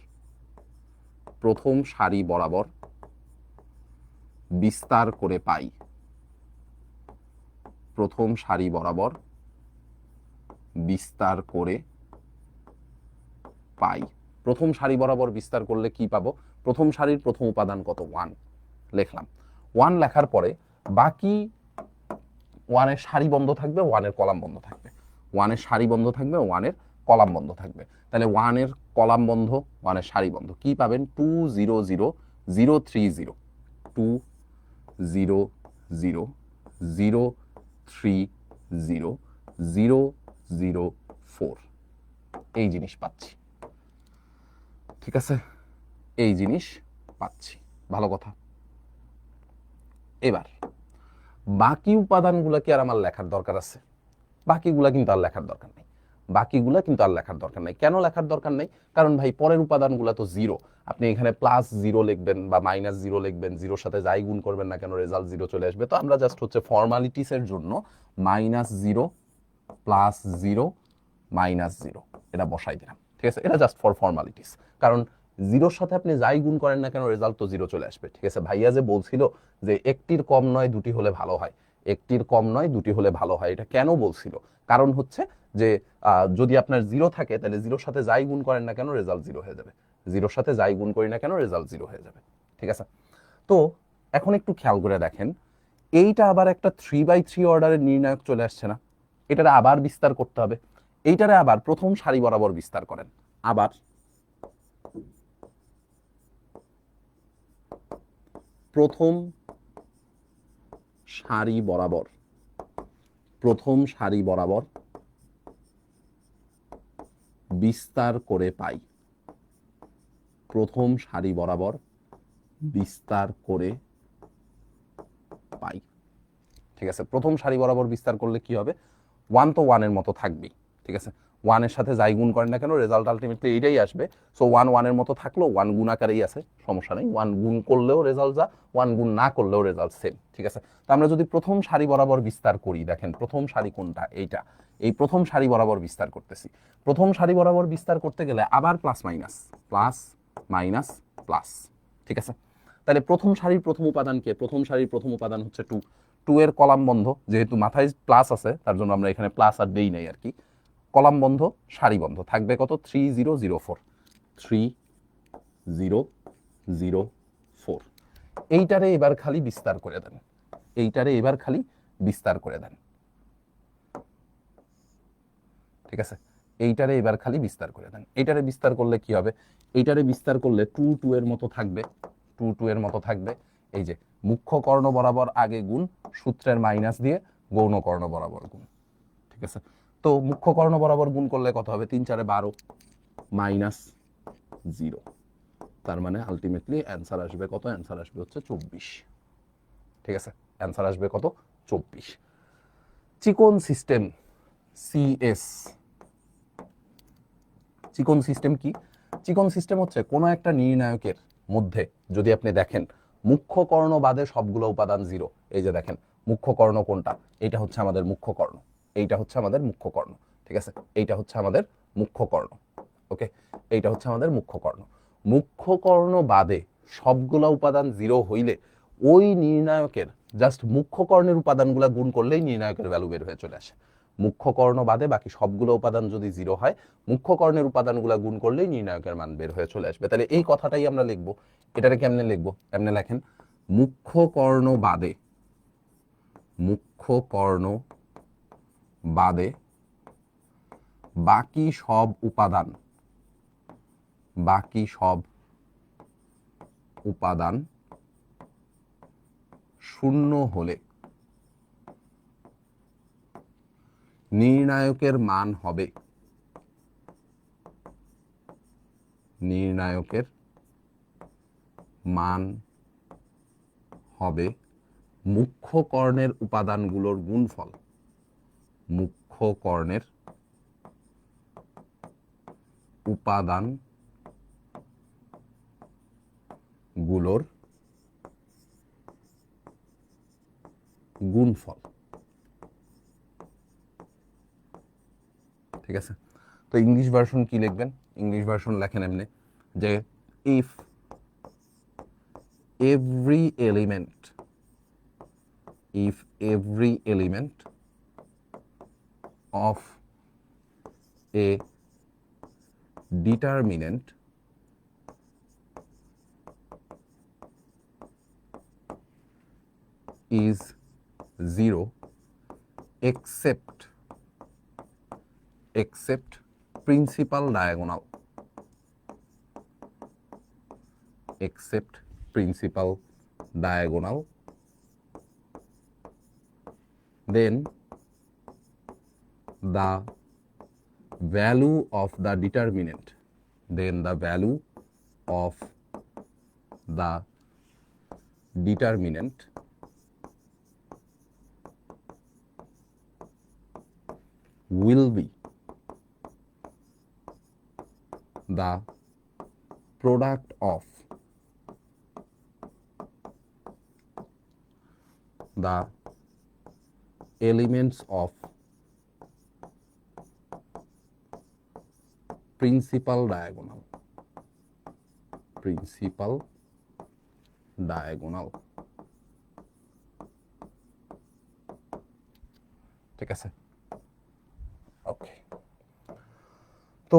S1: প্রথম সারি বরাবর বিস্তার করে পাই, প্রথম সারি বরাবর বিস্তার করে পাই। প্রথম সারি বরাবর বিস্তার করলে কি পাবো? প্রথম সারির প্রথম উপাদান কত? 1 লিখলাম। 1 লেখার পরে বাকি ওয়ানের সারি বন্ধ থাকবে, ওয়ানের কলাম বন্ধ থাকবে, ওয়ানের সারি বন্ধ থাকবে, ওয়ানের কলাম বন্ধ থাকবে। তাহলে ওয়ানের কলাম বন্ধ, ওয়ানের সারি বন্ধ, কি পাবেন? 200,030, 200,030,004 এই জিনিস পাচ্ছি। ঠিক আছে, এই জিনিস পাচ্ছি, ভালো কথা। এবার বাকি উপাদানগুলো কি আর আমার লেখার দরকার আছে? বাকিগুলা কিন্তু আর লেখার দরকার নেই, বাকিগুলা কিন্তু আর লেখার দরকার নেই। কেন লেখার দরকার নেই? কারণ ভাই পরের উপাদানগুলো তো জিরো। আপনি এখানে +0 লিখবেন বা -0 লিখবেন, জিরোর সাথে যাই গুণ করবেন না কেন রেজাল্ট 0 চলে আসবে। তো আমরা জাস্ট হচ্ছে ফর্মালিটিসের জন্য -0 +0 -0 এটা বসাই দিলাম। ঠিক আছে, এটা জাস্ট ফর ফর্মালিটিস। কারণ জিরোর সাথে আপনি যাই গুণ করেন না কেন রেজাল্ট তো 0 চলে আসবে। ঠিক আছে, ভাইয়া যে বলছিল যে একটির কম নয় দুটি হলে ভালো হয়, একটির কম নয় দুটি হলে ভালো হয়, এটা কেন বলছিল? কারণ হচ্ছে যে যদি আপনার 0 থাকে তাহলে জিরোর সাথে যাই গুণ করেন না কেন রেজাল্ট 0 হয়ে যাবে, জিরোর সাথে যাই গুণ করি না কেন রেজাল্ট 0 হয়ে যাবে। ঠিক আছে, তো এখন একটু খেয়াল করে দেখেন, এইটা আবার একটা 3/3 অর্ডারের নির্ণায়ক চলে আসছে না? এটারে আবার বিস্তার করতে হবে। এইটারে আবার প্রথম সারি বরাবর বিস্তার করেন। আবার প্রথম সারি বরাবর, প্রথম সারি বরাবর বিস্তার করে পাই, প্রথম সারি বরাবর বিস্তার করে পাই। ঠিক আছে, প্রথম সারি বরাবর বিস্তার করলে কি হবে? ওয়ান তো ওয়ানের মতো থাকবেই। ঠিক আছে, ওয়ানের সাথে যাই গুণ করেন না কেন রেজাল্ট আলটিমেটলি এইটাই আসবে। সো ওয়ান ওয়ানের মতো থাকলো, ওয়ান গুণ আকারেই আছে, সমস্যা নেই। ওয়ান গুণ করলেও রেজাল্ট যা, ওয়ান গুণ না করলেও রেজাল্ট সেম। ঠিক আছে, তো আমরা যদি প্রথম সারি বরাবর বিস্তার করি, দেখেন প্রথম সারি কোনটা? এইটা। এই প্রথম সারি বরাবর বিস্তার করতেছি। প্রথম সারি বরাবর বিস্তার করতে গেলে আবার plus minus plus minus plus. ঠিক আছে, তাহলে প্রথম সারির প্রথম উপাদান কে? প্রথম সারির প্রথম উপাদান হচ্ছে 2। 2 এর কলাম বন্ধ, যেহেতু মাথায় প্লাস আছে তার জন্য আমরা এখানে প্লাস আর দেই নাই আর কি। কলাম বন্ধ, সারি বন্ধ, থাকবে কত? 3004, 3004। এইটারে এবার খালি বিস্তার করে দেন, এইটারে এবার খালি বিস্তার করে দেন। ঠিক আছে, এইটারে এবার খালি বিস্তার করে দেন। এইটারে বিস্তার করলে কি হবে? এইটারে বিস্তার করলে 2 2 এর মতো থাকবে, 2 2 এর মতো থাকবে। এই যে মুখ্য কর্ণ বরাবর আগে গুণ, সূত্রের মাইনাস দিয়ে গৌণ কর্ণ বরাবর গুণ। ঠিক আছে, তো মুখ্য কর্ণ বরাবর গুণ করলে কত হবে? 3 4 12 -0। তার মানে আলটিমেটলি অ্যান্সার আসবে কত? অ্যান্সার আসবে হচ্ছে 24। ঠিক আছে, অ্যান্সার আসবে কত? 24। চিকন সিস্টেম সিএস। চিকন সিস্টেম কি? চিকন সিস্টেম হচ্ছে কোনো একটা নির্ণায়কের মধ্যে যদি আপনি দেখেন মুখ্য কর্ণ বাদে সবগুলো উপাদান 0। এই যে দেখেন মুখ্য কর্ণ কোনটা? এইটা হচ্ছে আমাদের মুখ্য কর্ণ, এইটা হচ্ছে আমাদের মুখ্য কর্ণ। ঠিক আছে, এইটা হচ্ছে আমাদের মুখ্য কর্ণ। ওকে, এইটা হচ্ছে আমাদের মুখ্য কর্ণ। মুখ্য কর্ণ বাদে সবগুলা উপাদান 0 হইলে ওই নির্ণায়কের জাস্ট মুখ্য কর্ণের উপাদানগুলা গুণ করলেই নির্ণায়কের ভ্যালু বের হয়ে চলে আসে। মুখ্য কর্ণ বাদে বাকি সবগুলো উপাদান যদি 0 হয়, মুখ্য কর্ণের উপাদানগুলো গুণ করলেই নির্ণায়কের মান বের হয়ে চলে আসবে। তাহলে এই কথাটাই আমরা লিখবো। এটারে কেমনে লিখবো? এমনি লেখেন, মুখ্য কর্ণ বাদে, মুখ্য কর্ণ বাদে বাকি সব উপাদান, বাকি সব উপাদান 0 হলে নির্ণায়কের মান হবে, নির্ণায়কের মান হবে মুখ্য কর্ণের উপাদানগুলোর গুণফল, মুখ্য কর্ণের উপাদানগুলোর গুণফল। ঠিক আছে, তো ইংলিশ ভার্সন কি লিখবেন? ইংলিশ ভার্সন লেখেন এমনি যে if every element, if every element of a determinant is 0, except principal diagonal, except principal diagonal, then the value of the determinant, then the value of the determinant will be the product of the elements of principal diagonal, principal diagonal, ঠিক আছে। ওকে, তো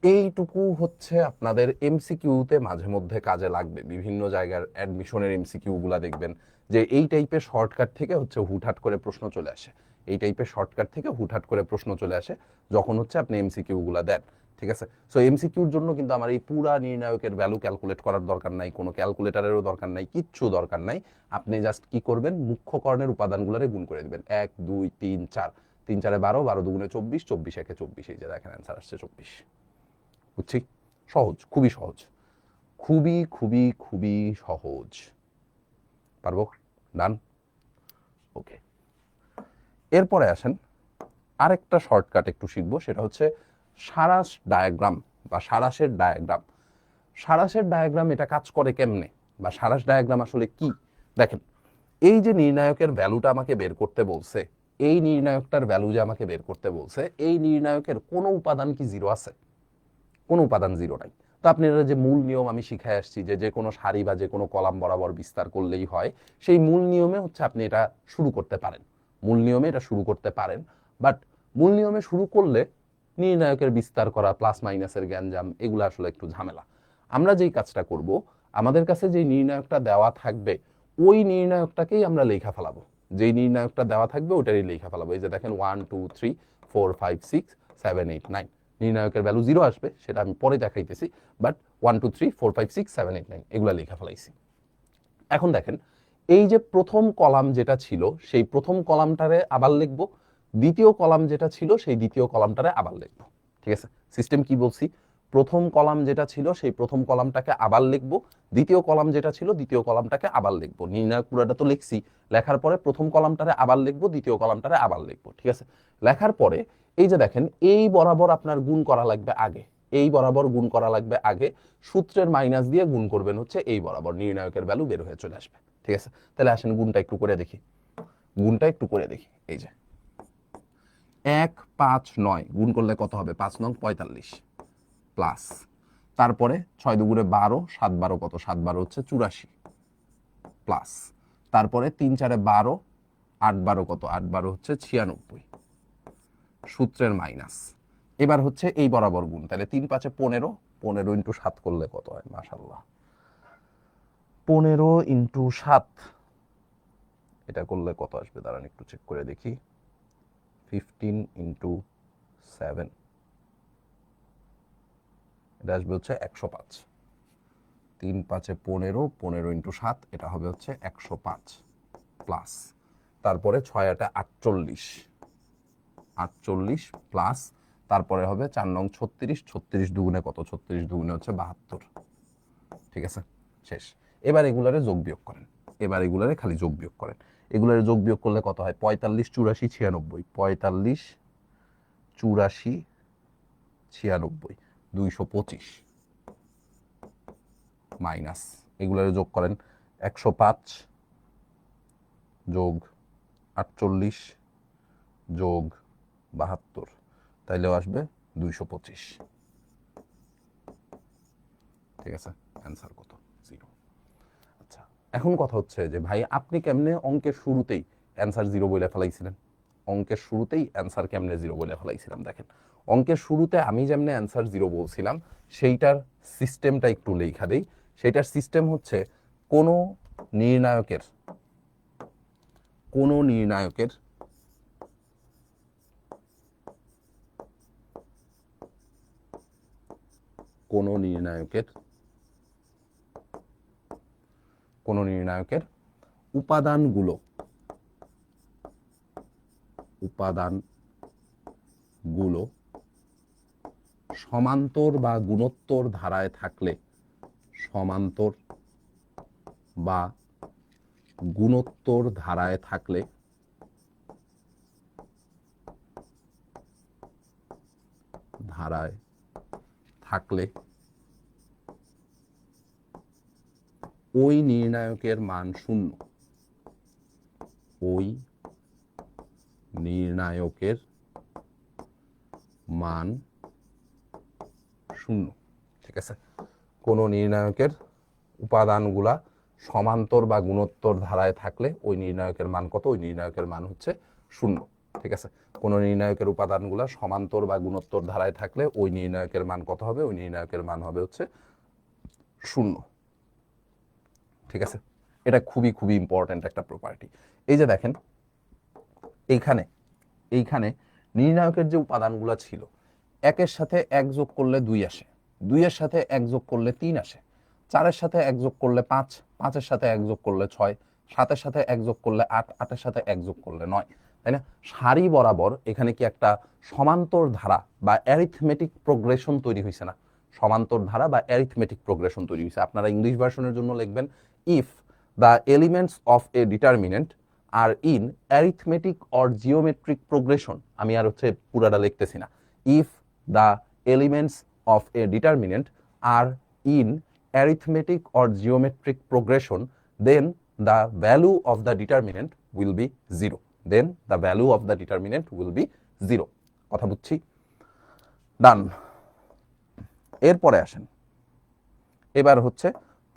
S1: এইটুকু হচ্ছে আপনাদের এমসিকিউতে মাঝে মধ্যে কাজে লাগবে। বিভিন্ন জায়গার অ্যাডমিশনের এমসিকিউ গুলা দেখবেন যে এই টাইপের শর্টকাট থেকে হচ্ছে হুটহাট করে প্রশ্ন চলে আসে, এই টাইপের শর্টকাট থেকে হুটহাট করে প্রশ্ন চলে আসে যখন হচ্ছে আপনি এমসিকিউ গুলা দেন, ঠিক আছে। সো এমসিকিউর জন্য কিন্তু আমার এই পুরা নির্ণায়কের ভ্যালু ক্যালকুলেট করার দরকার নাই, কোনো ক্যালকুলেটারেরও দরকার নাই, কিচ্ছু দরকার নাই। আপনি জাস্ট কি করবেন, মুখ্য কর্ণের উপাদানগুলোরে গুণ করে দিবেন, 1 2 3 4, 3 4 12, 12 দুগুণে 24, 24 একে 24, এই যে দেখেন অ্যান্সার আসছে 24। বুঝছি, সহজ, খুবই সহজ, খুবই খুবই খুবই সহজ। পারবো? ডান। ওকে, এরপরে আসেন আরেকটা শর্টকাট একটু শিখবো, সেটা হচ্ছে সারাস ডায়াগ্রাম বা সারাসের ডায়াগ্রাম। সারাসের ডায়াগ্রাম এটা কাজ করে কেমনে, বা সারাস ডায়াগ্রাম আসলে কি? দেখেন, এই যে নির্ণায়কের ভ্যালুটা আমাকে বের করতে বলছে, এই নির্ণায়কটার ভ্যালু যে আমাকে বের করতে বলছে, এই নির্ণায়কের কোনো উপাদান কি জিরো আছে? কোনো উপাদান জিরো নাই। তো আপনারা যে মূল নিয়ম আমি শিখাই আসছি যে যে কোনো সারি বা যে কোনো কলাম বরাবর বিস্তার করলেই হয়, সেই মূল নিয়মে হচ্ছে আপনি এটা শুরু করতে পারেন, মূল নিয়মে এটা শুরু করতে পারেন। বাট মূল নিয়মে শুরু করলে নির্ণায়কের বিস্তার করা, প্লাস মাইনাসের গ্যাঞ্জাম, এগুলো আসলে একটু ঝামেলা। আমরা যেই কাজটা করব, আমাদের কাছে যে নির্ণায়কটা দেওয়া থাকবে ওই নির্ণায়কটাকেই আমরা লেখা ফেলাবো, যেই নির্ণায়কটা দেওয়া থাকবে ওটারই লেখা ফেলাবো। এই যে দেখেন 1 2 3 4 5 6 7 8 9, নির্ণায়কের ভ্যালু জিরো আসবে, সেটা আমি পরে দেখাইতেছি, বাট 1 2 3 4 5 6 7 8 9 এগুলো লেখা ফেলাইছি। এখন দেখেন, এই যে প্রথম কলাম যেটা ছিল সেই প্রথম কলামটারে আবার লিখবো, দ্বিতীয় কলাম যেটা ছিল সেই দ্বিতীয় কলামটারে আবার লিখবো, ঠিক আছে। সিস্টেম কি বলছি, প্রথম কলাম যেটা ছিল সেই প্রথম কলামটাকে আবার লিখবো, দ্বিতীয় কলাম যেটা ছিল দ্বিতীয় কলামটাকে আবার লিখবো। নির্ণায়ক পুরোটা তো লিখছি, লেখার পরে প্রথম কলামটারে আবার লিখবো, দ্বিতীয় কলামটারে আবার লিখবো, ঠিক আছে। লেখার পরে এই যে দেখেন, এই বরাবর আপনার গুণ করা লাগবে আগে, এই বরাবর গুণ করা লাগবে আগে, সূত্রের মাইনাস দিয়ে গুণ করবেন হচ্ছে এই বরাবর, নির্ণায়কের ভ্যালু বের হয়ে চলে আসবে, ঠিক আছে। তাহলে আসেন গুণটা একটু করে দেখি, গুণটা একটু করে দেখি। এই যে 1 5 9 গুণ করলে কত হবে, 5 9 45 প্লাস, তারপরে 6 দুগুণে 12, 7 12 কত, 7 12 হচ্ছে 84 প্লাস, তারপরে 3 4 12, 8 12 কত, 8 12 হচ্ছে 96, সূত্রের মাইনাস। এবার হচ্ছে এই বরাবর গুণ, তাহলে 3 5 15, 15 ইন্টু 7 করলে কত হয়, মাশাআল্লাহ 15 ইন্টু 7, এটা করলে কত আসবে, দাঁড়ান একটু চেক করে দেখি, 15 ইন্টু 7, এটা আসবে হচ্ছে 105, 3 5 15, 15 ইন্টু 7, এটা হবে হচ্ছে 105 প্লাস, তারপরে 6 8 48, 48 প্লাস, তারপরে হবে 4 9 36, 36 দুগুণে কত, 36 দুগুণে হচ্ছে 72, ঠিক আছে, শেষ। এবার এগুলারে যোগ বিয়োগ করেন, এবার এগুলারে খালি যোগ বিয়োগ করেন, এগুলারে যোগ বিয়োগ করলে কত হয়, 45 84 96, 45 84 96, 225 মাইনাস, এগুলারে যোগ করেন, 105 যোগ 48 যোগ 72, তাইলেও আসবে 225, ঠিক আছে। অ্যান্সার কত, 0। আচ্ছা, এখন কথা হচ্ছে যে ভাই আপনি কেমনে অঙ্কের শুরুতেই অ্যান্সার 0 বলে ফেলাইছিলেন, অঙ্কের শুরুতেই অ্যান্সার কেমনে 0 বলে ফেলাইছিলাম। দেখেন, অঙ্কের শুরুতে আমি যেমনে অ্যান্সার 0 বলছিলাম সেইটার সিস্টেমটা একটু লেখা দেই। সেইটার সিস্টেম হচ্ছে কোনো নির্ণায়কের কোনো নির্ণায়কের উপাদানগুলো সমান্তর বা গুণোত্তর ধারায় থাকলে ওই নির্ণায়কের মান শূন্য। ঠিক আছে, কোন নির্ণায়কের উপাদানগুলা সমান্তর বা গুণোত্তর ধারায় থাকলে ওই নির্ণায়কের মান কত? ওই নির্ণায়কের মান হচ্ছে শূন্য। ঠিক আছে, কোন নির্ণায়কের উপাদানগুলা সমান্তর বা গুণোত্তর ধারায় থাকলে ওই নির্ণায়কের মান কত হবে? ওই নির্ণায়কের মান হবে হচ্ছে শূন্য। ঠিক আছে, এটা খুবই খুবই ইম্পর্টেন্ট একটা প্রপার্টি। এই যে দেখেন এইখানে নির্ণায়কের যে উপাদানগুলো ছিল, একের সাথে এক যোগ করলে 2 আসে, 2-এর সাথে এক যোগ করলে 3 আসে, 4-এর সাথে এক যোগ করলে 5, 5-এর সাথে এক যোগ করলে 6, 7-এর সাথে এক যোগ করলে 8, 8-এর সাথে এক যোগ করলে 9, তাই না? সারি বরাবর এখানে কি একটা সমান্তর ধারা বা অ্যারিথমেটিক প্রোগ্রেশন তৈরি হয়েছে না? সমান্তর ধারা বা অ্যারিথমেটিক প্রোগ্রেশন তৈরি হয়েছে। আপনারা ইংলিশ ভার্সনের জন্য লিখবেন, if the elements of a determinant are in arithmetic or geometric progression. আমি আর হচ্ছে পুরাটা লিখতেছি না। If the elements of a determinant are in arithmetic or geometric progression, then the value of the determinant will be 0. Then the value of the determinant will be 0. কথা বুঝছি? ডান। এরপরে আসেন, এবার হচ্ছে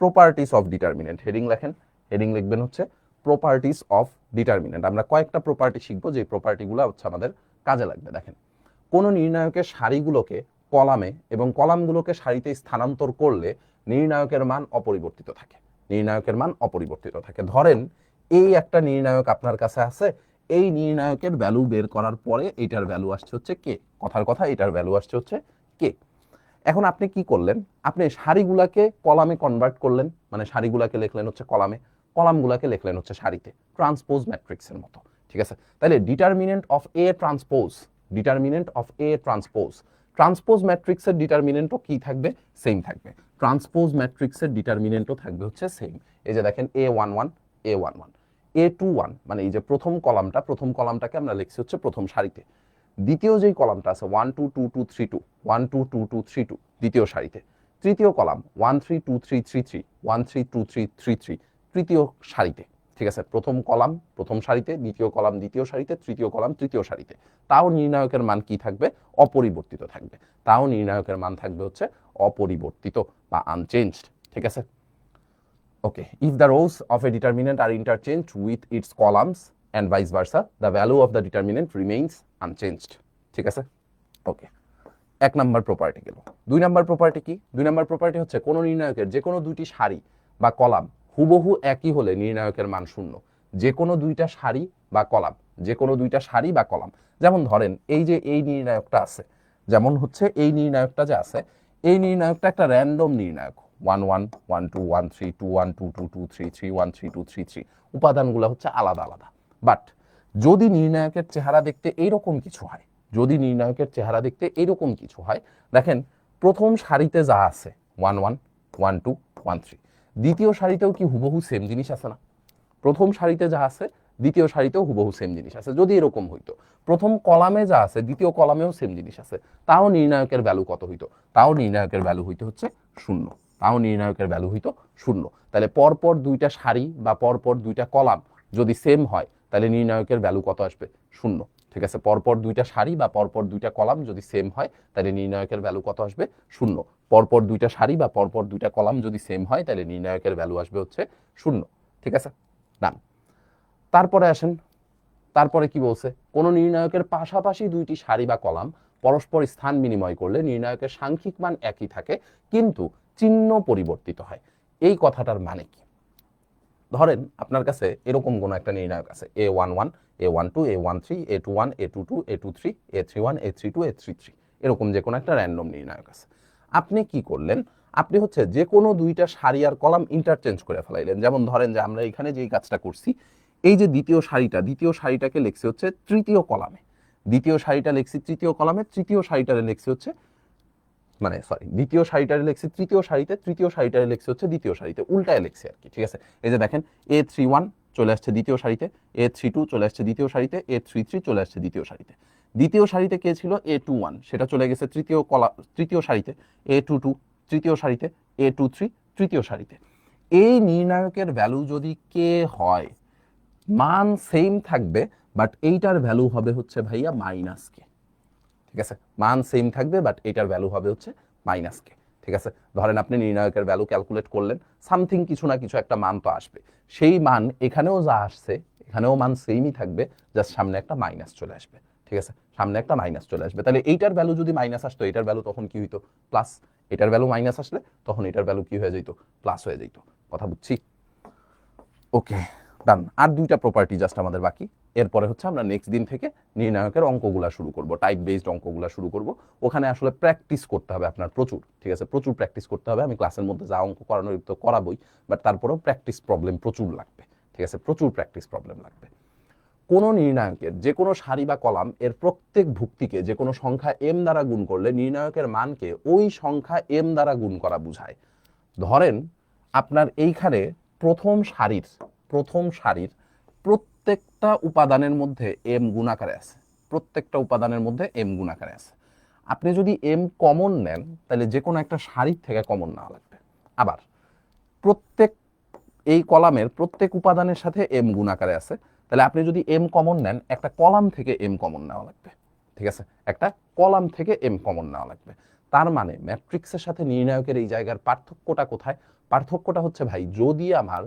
S1: প্রপার্টিস অফ ডিটারমিনেন্ট। হেডিং লেখেন, heading লিখবেন হচ্ছে properties of determinant. আমরা কয়েকটা প্রপার্টি শিখবো, যে প্রপার্টিগুলো হচ্ছে আমাদের কাজে লাগবে। দেখেন, কোন নির্ণায়কের সারিগুলোকে কলামে এবং কলামগুলোকে সারিতে স্থানান্তর করলে নির্ণায়কের মান অপরিবর্তিত থাকে। ধরেন এই একটা নির্ণায়ক আপনার কাছে আছে, এই নির্ণায়কের ভ্যালু বের করার পরে এটার ভ্যালু আসছে হচ্ছে কে। কথার কথা, এটার ভ্যালু আসছে হচ্ছে কে। এখন আপনি কি করলেন? আপনি সারিগুলাকে কলামে কনভার্ট করলেন, মানে সারিগুলাকে লিখলেন হচ্ছে কলামে, কলামগুলাকে লিখলেন হচ্ছে সারিতে, ট্রান্সপোজ ম্যাট্রিক্সের মতো। ঠিক আছে, তাহলে ডিটারমিনেন্ট অফ এ ট্রান্সপোজ ম্যাট্রিক্সের ডিটারমিনেন্টও কি থাকবে? সেম থাকবে। ট্রান্সপোজ ম্যাট্রিক্সের ডিটারমিনেন্টও থাকবে হচ্ছে সেম। এই যে দেখেন A11 A11 A21, মানে এই যে প্রথম কলামটাকে আমরা লিখছি হচ্ছে প্রথম সারিতে। দ্বিতীয় যেই কলামটা আছে 1 2 2 2 3 2 1 2 2 2 3 2 দ্বিতীয় সারিতে। তৃতীয় কলাম 1 3 2 3 3 3 1 3 2 3 3 3 তৃতীয় সারিতে। ঠিক আছে, প্রথম কলাম প্রথম সারিতে, দ্বিতীয় কলাম দ্বিতীয় সারিতে, তৃতীয় কলাম তৃতীয় সারিতে। তাও নির্ণায়কের মান কি থাকবে? অপরিবর্তিত থাকবে। তাও নির্ণায়কের মান থাকবে হচ্ছে অপরিবর্তিত বা আনচেঞ্জড। ঠিক আছে, okay. If the rows of a determinant are interchanged with its columns and vice versa, the value of the determinant remains unchanged. ঠিক আছে, ওকে। এক নাম্বার প্রপার্টি গেল। দুই নাম্বার প্রপার্টি কি? দুই নাম্বার প্রপার্টি হচ্ছে কোন নির্ণায়কের যে কোনো দুইটি সারি বা কলাম হুবহু একই হলে নির্ণায়কের মান শূন্য। যে কোনো দুইটা সারি বা কলাম, যেমন ধরেন এই যে এই নির্ণায়কটা আছে, যেমন হচ্ছে এই নির্ণায়কটা যে আছে, এই নির্ণায়কটা একটা র্যান্ডম নির্ণায়ক, 1 1 1 2 1 3 2 1 2 2 2 3 3 1 3 2 3 3, উপাদানগুলো হচ্ছে আলাদা আলাদা। বাট যদি নির্ণায়কের চেহারা দেখতে এইরকম কিছু হয়, দেখেন প্রথম সারিতে যা আছে 1 1 1 2 1 3, দ্বিতীয় সারিতেও কি হুবহু সেম জিনিস আছে না? প্রথম সারিতে যা আছে দ্বিতীয় সারিতেও হুবহু সেম জিনিস আছে। যদি এরকম হইতো, প্রথম কলামে যা আছে দ্বিতীয় কলামেও সেম জিনিস আছে, তাও নির্ণায়কের ভ্যালু কত হইতো? তাও নির্ণায়কের ভ্যালু হইতো হচ্ছে শূন্য। তাহলে পরপর দুইটা সারি বা পরপর দুইটা কলাম যদি সেম হয়, তাহলে নির্ণায়কের ভ্যালু কত আসবে? শূন্য। ঠিক আছে, পরপর দুইটা সারি বা পরপর দুইটা কলাম যদি সেম হয়, তাহলে নির্ণায়কের ভ্যালু কত আসবে? শূন্য। পরপর দুইটা সারি বা পরপর দুইটা কলাম যদি সেম হয়, তাহলে নির্ণায়কের ভ্যালু আসবে হচ্ছে শূন্য। ঠিক আছে, ডান। তারপরে আসেন, তারপরে কি বলছে? কোন নির্ণায়কের পাশাপাশি দুইটি সারি বা কলাম পরস্পর স্থান বিনিময় করলে নির্ণায়কের সাংখ্যিক মান একই থাকে, কিন্তু চিহ্ন পরিবর্তিত হয়। এই কথাটার মানে কি? ধরেন আপনার কাছে এরকম কোন একটা নির্ণায়ক আছে, A11 A12 A13 A21 A22 A23 A31 A32 A33, এরকম যে কোনো একটা র্যান্ডম নির্ণায়ক আছে। আপনি কি করলেন, আপনি হচ্ছে যে কোনো দুইটা সারি আর কলাম ইন্টারচেঞ্জ করে ফেলাইলেন। যেমন ধরেন যে আমরা এখানে যেই কাজটা করছি, এই যে দ্বিতীয় সারিটাকে লিখছি হচ্ছে তৃতীয় কলামে, দ্বিতীয় সারিটা লিখছি তৃতীয় কলামে, তৃতীয় সারিটারে লিখছি হচ্ছে দ্বিতীয় সারিটারে লিখছি তৃতীয় সারিতে, তৃতীয় সারিটারে লিখছি হচ্ছে দ্বিতীয় সারিতে, উল্টায় লিখছি আর কি। ঠিক আছে, এই যে দেখেন A31 চলে আসছে দ্বিতীয় সারিতে, A32 চলে আসছে দ্বিতীয় সারিতে, A33 চলে আসছে দ্বিতীয় সারিতে। দ্বিতীয় সারিতে কে ছিল? A21, সেটা চলে গেছে তৃতীয় সারিতে, A22 তৃতীয় সারিতে, A23 তৃতীয় সারিতে। এই নির্ণায়কের ভ্যালু যদি কে হয়, মান সেম থাকবে, বাট এইটার ভ্যালু হবে হচ্ছে ভাইয়া মাইনাস কে। ঠিক আছে, মান সেম থাকবে, বাট এটার ভ্যালু হবে হচ্ছে মাইনাস কে। ঠিক আছে, ধরেন আপনি নির্ণায়কের ভ্যালু ক্যালকুলেট করলেন, সামথিং কিছু না কিছু একটা মান তো আসবে, সেই মান এখানেও যা আসছে এখানেও মান সেমই থাকবে, জাস্ট সামনে একটা মাইনাস চলে আসবে। ঠিক আছে, সামনে একটা মাইনাস চলে আসবে। তাহলে এইটার ভ্যালু যদি মাইনাস আসতো, এটার ভ্যালু তখন কি হইতো? প্লাস। এটার ভ্যালু মাইনাস আসলে তখন এটার ভ্যালু কি হয়ে যেত? প্লাস হয়ে যেত। কথা বুঝছি? ওকে, ডান। আর দুইটা প্রপার্টি জাস্ট আমাদের বাকি। এরপরে হচ্ছে আমরা নেক্সট দিন থেকে নির্ণায়কের অঙ্কগুলা শুরু করব, টাইপ বেসড অঙ্কগুলা শুরু করব। ওখানে আসলে প্র্যাকটিস করতে হবে আপনার প্রচুর। ঠিক আছে, প্রচুর প্র্যাকটিস করতে হবে। আমি ক্লাসের মধ্যে যা অঙ্ক করানোর তো করাবই, বাট তারপরেও প্র্যাকটিস প্রবলেম প্রচুর লাগবে। ঠিক আছে, প্রচুর প্র্যাকটিস প্রবলেম লাগবে। কোন নির্ণায়কের যে কোনো সারি বা কলাম এর প্রত্যেক ভুক্তিকে যে কোনো সংখ্যা m দ্বারা গুণ করলে নির্ণায়কের মানকে ওই সংখ্যা m দ্বারা গুণ করা বোঝায়। ধরেন আপনার এইখানে প্রথম সারির প্রত্যেকটা উপাদানের মধ্যে m গুণাকারে আছে, প্রত্যেকটা উপাদানের মধ্যে m গুণাকারে আছে। আপনি যদি m কমন নেন, তাহলে যে কোনো একটা সারির থেকে কমন নেওয়া লাগবে। আবার প্রত্যেক এই কলামের প্রত্যেক উপাদানের সাথে m গুণাকারে আছে, তাহলে আপনি যদি m কমন নেন, একটা কলাম থেকে m কমন নেওয়া লাগবে। ঠিক আছে, একটা কলাম থেকে m কমন নেওয়া লাগবে। তার মানে ম্যাট্রিক্সের সাথে নির্ণায়কের এই জায়গার পার্থক্যটা কোথায়? পার্থক্যটা হচ্ছে ভাই, যদি আমার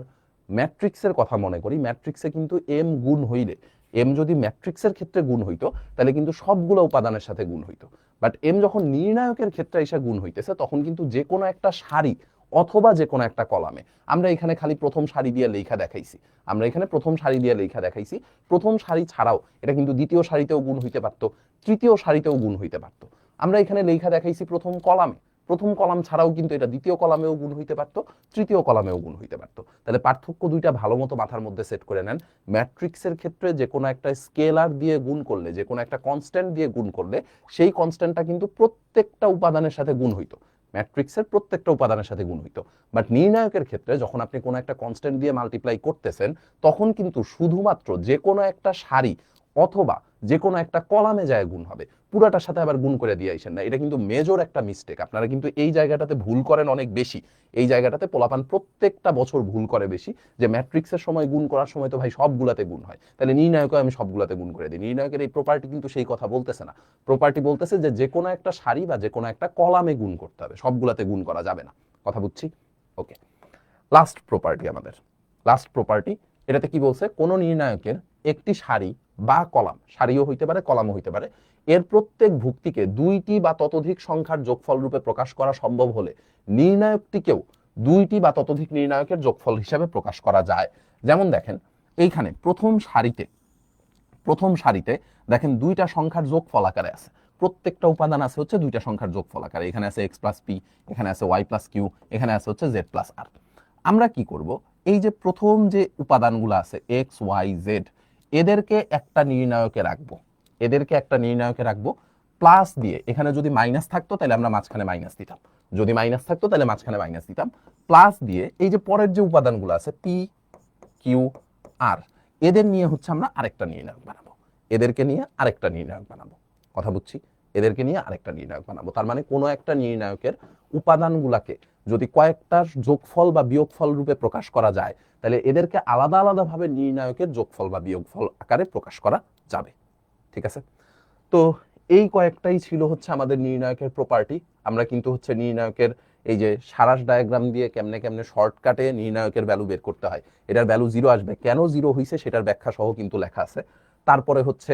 S1: ম্যাট্রিক্সের কথা মনে করি, ম্যাট্রিক্সে কিন্তু m গুণ হইলে, m যদি ম্যাট্রিক্সের ক্ষেত্রে গুণ হইতো, তাহলে কিন্তু সবগুলো উপাদানের সাথে গুণ হইতো। বাট m যখন নির্ণায়কের ক্ষেত্রে এসে গুণ হইতেছে, তখন কিন্তু যে কোনো একটা সারি অথবা যে কোনো একটা কলামে, আমরা এখানে খালি প্রথম সারি দিয়ে লেখা দেখাইছি, প্রথম সারি ছাড়াও এটা কিন্তু দ্বিতীয় সারিতেও গুণ হইতে পারতো, তৃতীয় সারিতেও গুণ হইতে পারতো। আমরা এখানে লেখা দেখাইছি প্রথম কলাম ছাড়াও কিন্তু এটা দ্বিতীয় কলামেও গুণ হইতে পারতো, তৃতীয় কলামেও গুণ হইতে পারতো। তাহলে পার্থক্য দুইটা ভালো মতো মাথার মধ্যে সেট করে নেন। ম্যাট্রিক্সের ক্ষেত্রে যে কোনো একটা স্কেলার দিয়ে গুণ করলে, যে কোনো একটা কনস্ট্যান্ট দিয়ে গুণ করলে, সেই কনস্ট্যান্টটা কিন্তু প্রত্যেকটা উপাদানের সাথে গুণ হইতো, ম্যাট্রিক্সের প্রত্যেকটা উপাদানের সাথে গুণ হইতো। বাট নির্ণায়কের ক্ষেত্রে যখন আপনি কোনো একটা কনস্ট্যান্ট দিয়ে মাল্টিপ্লাই করতেছেন, তখন কিন্তু শুধুমাত্র যে কোনো একটা সারি অথবা যে কোনো একটা কলামে যায় গুণ হবে, পুরাটার সাথে আবার গুণ করে দিয়ে আইসেন না। এটা কিন্তু মেজর একটা মিস্টেক। আপনারা কিন্তু এই জায়গাটাতে ভুল করেন অনেক বেশি। এই জায়গাটাতে পোলাপান প্রত্যেকটা বছর ভুল করে বেশি, যে ম্যাট্রিক্সের সময় গুণ করার সময় তো ভাই সবগুলাতে গুণ হয়, তাহলে নির্ণায়কে আমি সবগুলাতে গুণ করে দিই। নির্ণায়কের এই প্রপার্টি কিন্তু সেই কথা বলতেছে না। প্রপার্টি বলতেছে যে যে কোনো একটা সারি বা যে কোনো একটা কলামে গুণ করতে হবে, সবগুলাতে গুণ করা যাবে না। কথা বুঝছি? ওকে, লাস্ট প্রপার্টি, এটাতে কি বলছে? কোন নির্ণায়কের একটি সারি বা কলাম, সারিও হইতে পারে কলামও হইতে পারে, এর প্রত্যেক ভুক্তিকে দুইটি বা ততোধিক সংখ্যার যোগফল রূপে প্রকাশ করা সম্ভব হলে নির্ণায়কটিকেও দুইটি বা ততোধিক নির্ণায়কের যোগফল হিসাবে প্রকাশ করা যায়। যেমন দেখেন এইখানে প্রথম সারিতে দেখেন দুইটা সংখ্যার যোগফল আকারে আছে, প্রত্যেকটা উপাদান আছে হচ্ছে দুইটা সংখ্যার যোগফল আকারে। এখানে আছে x প্লাস পি, এখানে আছে y প্লাস কিউ, এখানে আছে হচ্ছে z প্লাস আর। আমরা কি করব? এই যে প্রথম যে উপাদানগুলো আছে x y z, এদেরকে একটা নির্ণায়কে রাখবো, প্লাস দিয়ে, এখানে যদি মাইনাস থাকতো তাহলে আমরা মাঝখানে মাইনাস দিতাম, প্লাস দিয়ে এই যে পরের যে উপাদানগুলো আছে পি কিউ আর, এদের নিয়ে হচ্ছে আমরা আরেকটা নির্ণায়ক বানাবো। কথা বুঝছি? এদেরকে নিয়ে আরেকটা নির্ণায়ক বানাবো। তার মানে কোনো একটা নির্ণায়কের উপাদানগুলাকে যদি কয়েকটা যোগফল বা বিয়োগফল রূপে প্রকাশ করা যায়, তাহলে এদেরকে আলাদা আলাদা ভাবে নির্ণায়কের যোগফল বা বিয়োগফল আকারে প্রকাশ করা যাবে। ঠিক আছে, তো এই কয়েকটাই ছিল হচ্ছে আমাদের নির্ণায়কের প্রপার্টি। আমরা কিন্তু হচ্ছে নির্ণায়কের এই যে সারাংশ ডায়াগ্রাম দিয়ে কেমনে শর্টকাটে নির্ণায়কের ভ্যালু বের করতে হয়, এটার ভ্যালু 0 আসবে, কেন 0 হইছে সেটার ব্যাখ্যা সহ কিন্তু লেখা আছে। তারপরে হচ্ছে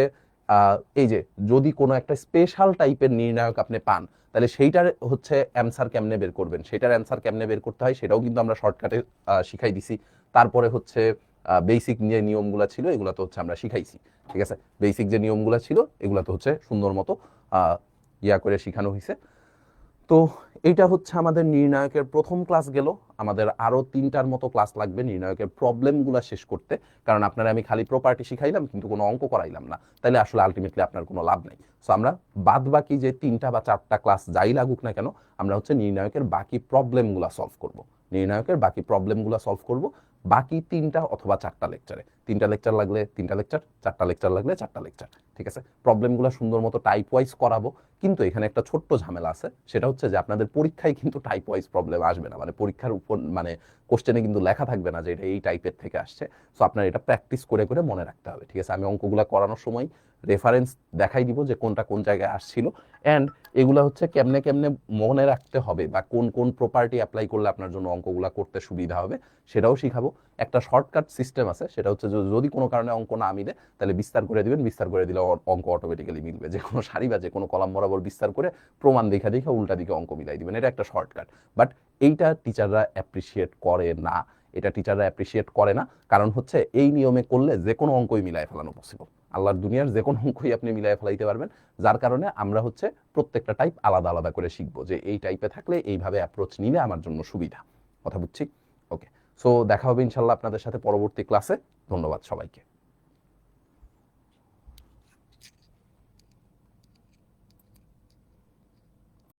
S1: এই যে যদি কোনো একটা স্পেশাল টাইপের নির্ণায়ক আপনি পান, তাহলে সেইটার হচ্ছে অ্যান্সার কেমনে বের করবেন, করতে হয় সেটাও কিন্তু আমরা শর্টকাটে শিখাই দিছি। তারপরে হচ্ছে বেসিক যে নিয়মগুলো ছিল এগুলো তো হচ্ছে আমরা শিখাইছি। ঠিক আছে, বেসিক যে নিয়মগুলো ছিল এগুলো তো হচ্ছে সুন্দর মতো করে শিখানো হয়েছে। তো এইটা হচ্ছে আমাদের নির্ণায়কের প্রথম ক্লাস গেল। আমাদের আরো 3টার মতো ক্লাস লাগবে নির্ণায়কের প্রবলেমগুলো শেষ করতে, কারণ আপনারা আমি খালি প্রপার্টি শিখাইলাম কিন্তু কোনো অঙ্ক করাইলাম না, তাহলে আসলে আলটিমেটলি আপনার কোনো লাভ নাই। সো আমরা বাদ বাকি যে 3টা বা 4টা ক্লাস যাই লাগুক না কেন, আমরা হচ্ছে নির্ণায়কের বাকি প্রবলেমগুলো সলভ করব। নির্ণায়কের বাকি প্রবলেমগুলো সলভ করব বাকি 3টা অথবা 4টা লেকচারে। 3টা লেকচার লাগলে 3টা লেকচার, 4টা লেকচার লাগলে 4টা লেকচার, ঠিক আছে? প্রবলেমগুলো সুন্দর মতো টাইপ ওয়াইজ করাবো, কিন্তু এখানে একটা ছোট্ট ঝামেলা আছে, সেটা হচ্ছে যে আপনাদের পরীক্ষায় কিন্তু টাইপ ওয়াইজ প্রবলেম আসবে না, মানে পরীক্ষার উপর মানে কোশ্চেনে কিন্তু লেখা থাকবে না যে এটা এই টাইপের থেকে আসছে। সো আপনার এটা প্র্যাকটিস করে করে মনে রাখতে হবে, ঠিক আছে? আমি অঙ্কগুলো করানোর সময় রেফারেন্স দেখাই দিব যে কোনটা কোন জায়গায় আসছিল, অ্যান্ড এগুলা হচ্ছে কেমনে কেমনে মনে রাখতে হবে বা কোন কোন প্রপার্টি অ্যাপ্লাই করলে আপনার জন্য অঙ্কগুলা করতে সুবিধা হবে সেটাও শিখাবো। একটা শর্টকাট সিস্টেম আছে, সেটা হচ্ছে যদি কোনো কারণে অঙ্ক না মিলে তাহলে বিস্তার করে দিবেন, বিস্তার করে দিলে অঙ্ক অটোমেটিক্যালি মিলবে। যে কোনো সারি বা যে কোনো কলাম বরাবর বিস্তার করে প্রমাণ দেখা দেখা উল্টা দিকে অঙ্ক মিলাই দিবেন, এটা একটা শর্টকাট। বাট এইটা টিচাররা অ্যাপ্রিসিয়েট করে না, এটা টিচাররা অ্যাপ্রিসিয়েট করে না, কারণ হচ্ছে এই নিয়মে করলে যে কোনো অঙ্কই মিলাই ফেলানো পসিবল। আল্লাহর দুনিয়ার যে কোনো অঙ্কই আপনি মিলাই ফেলাইতে পারবেন, যার কারণে আমরা হচ্ছে প্রত্যেকটা টাইপ আলাদা আলাদা করে শিখবো যে এই টাইপে থাকলে এইভাবে অ্যাপ্রোচ নিলে আমার জন্য সুবিধা। কথা বুঝছি? ওকে, সো দেখা হবে ইনশাল্লাহ আপনাদের সাথে পরবর্তী ক্লাসে। ধন্যবাদ সবাইকে।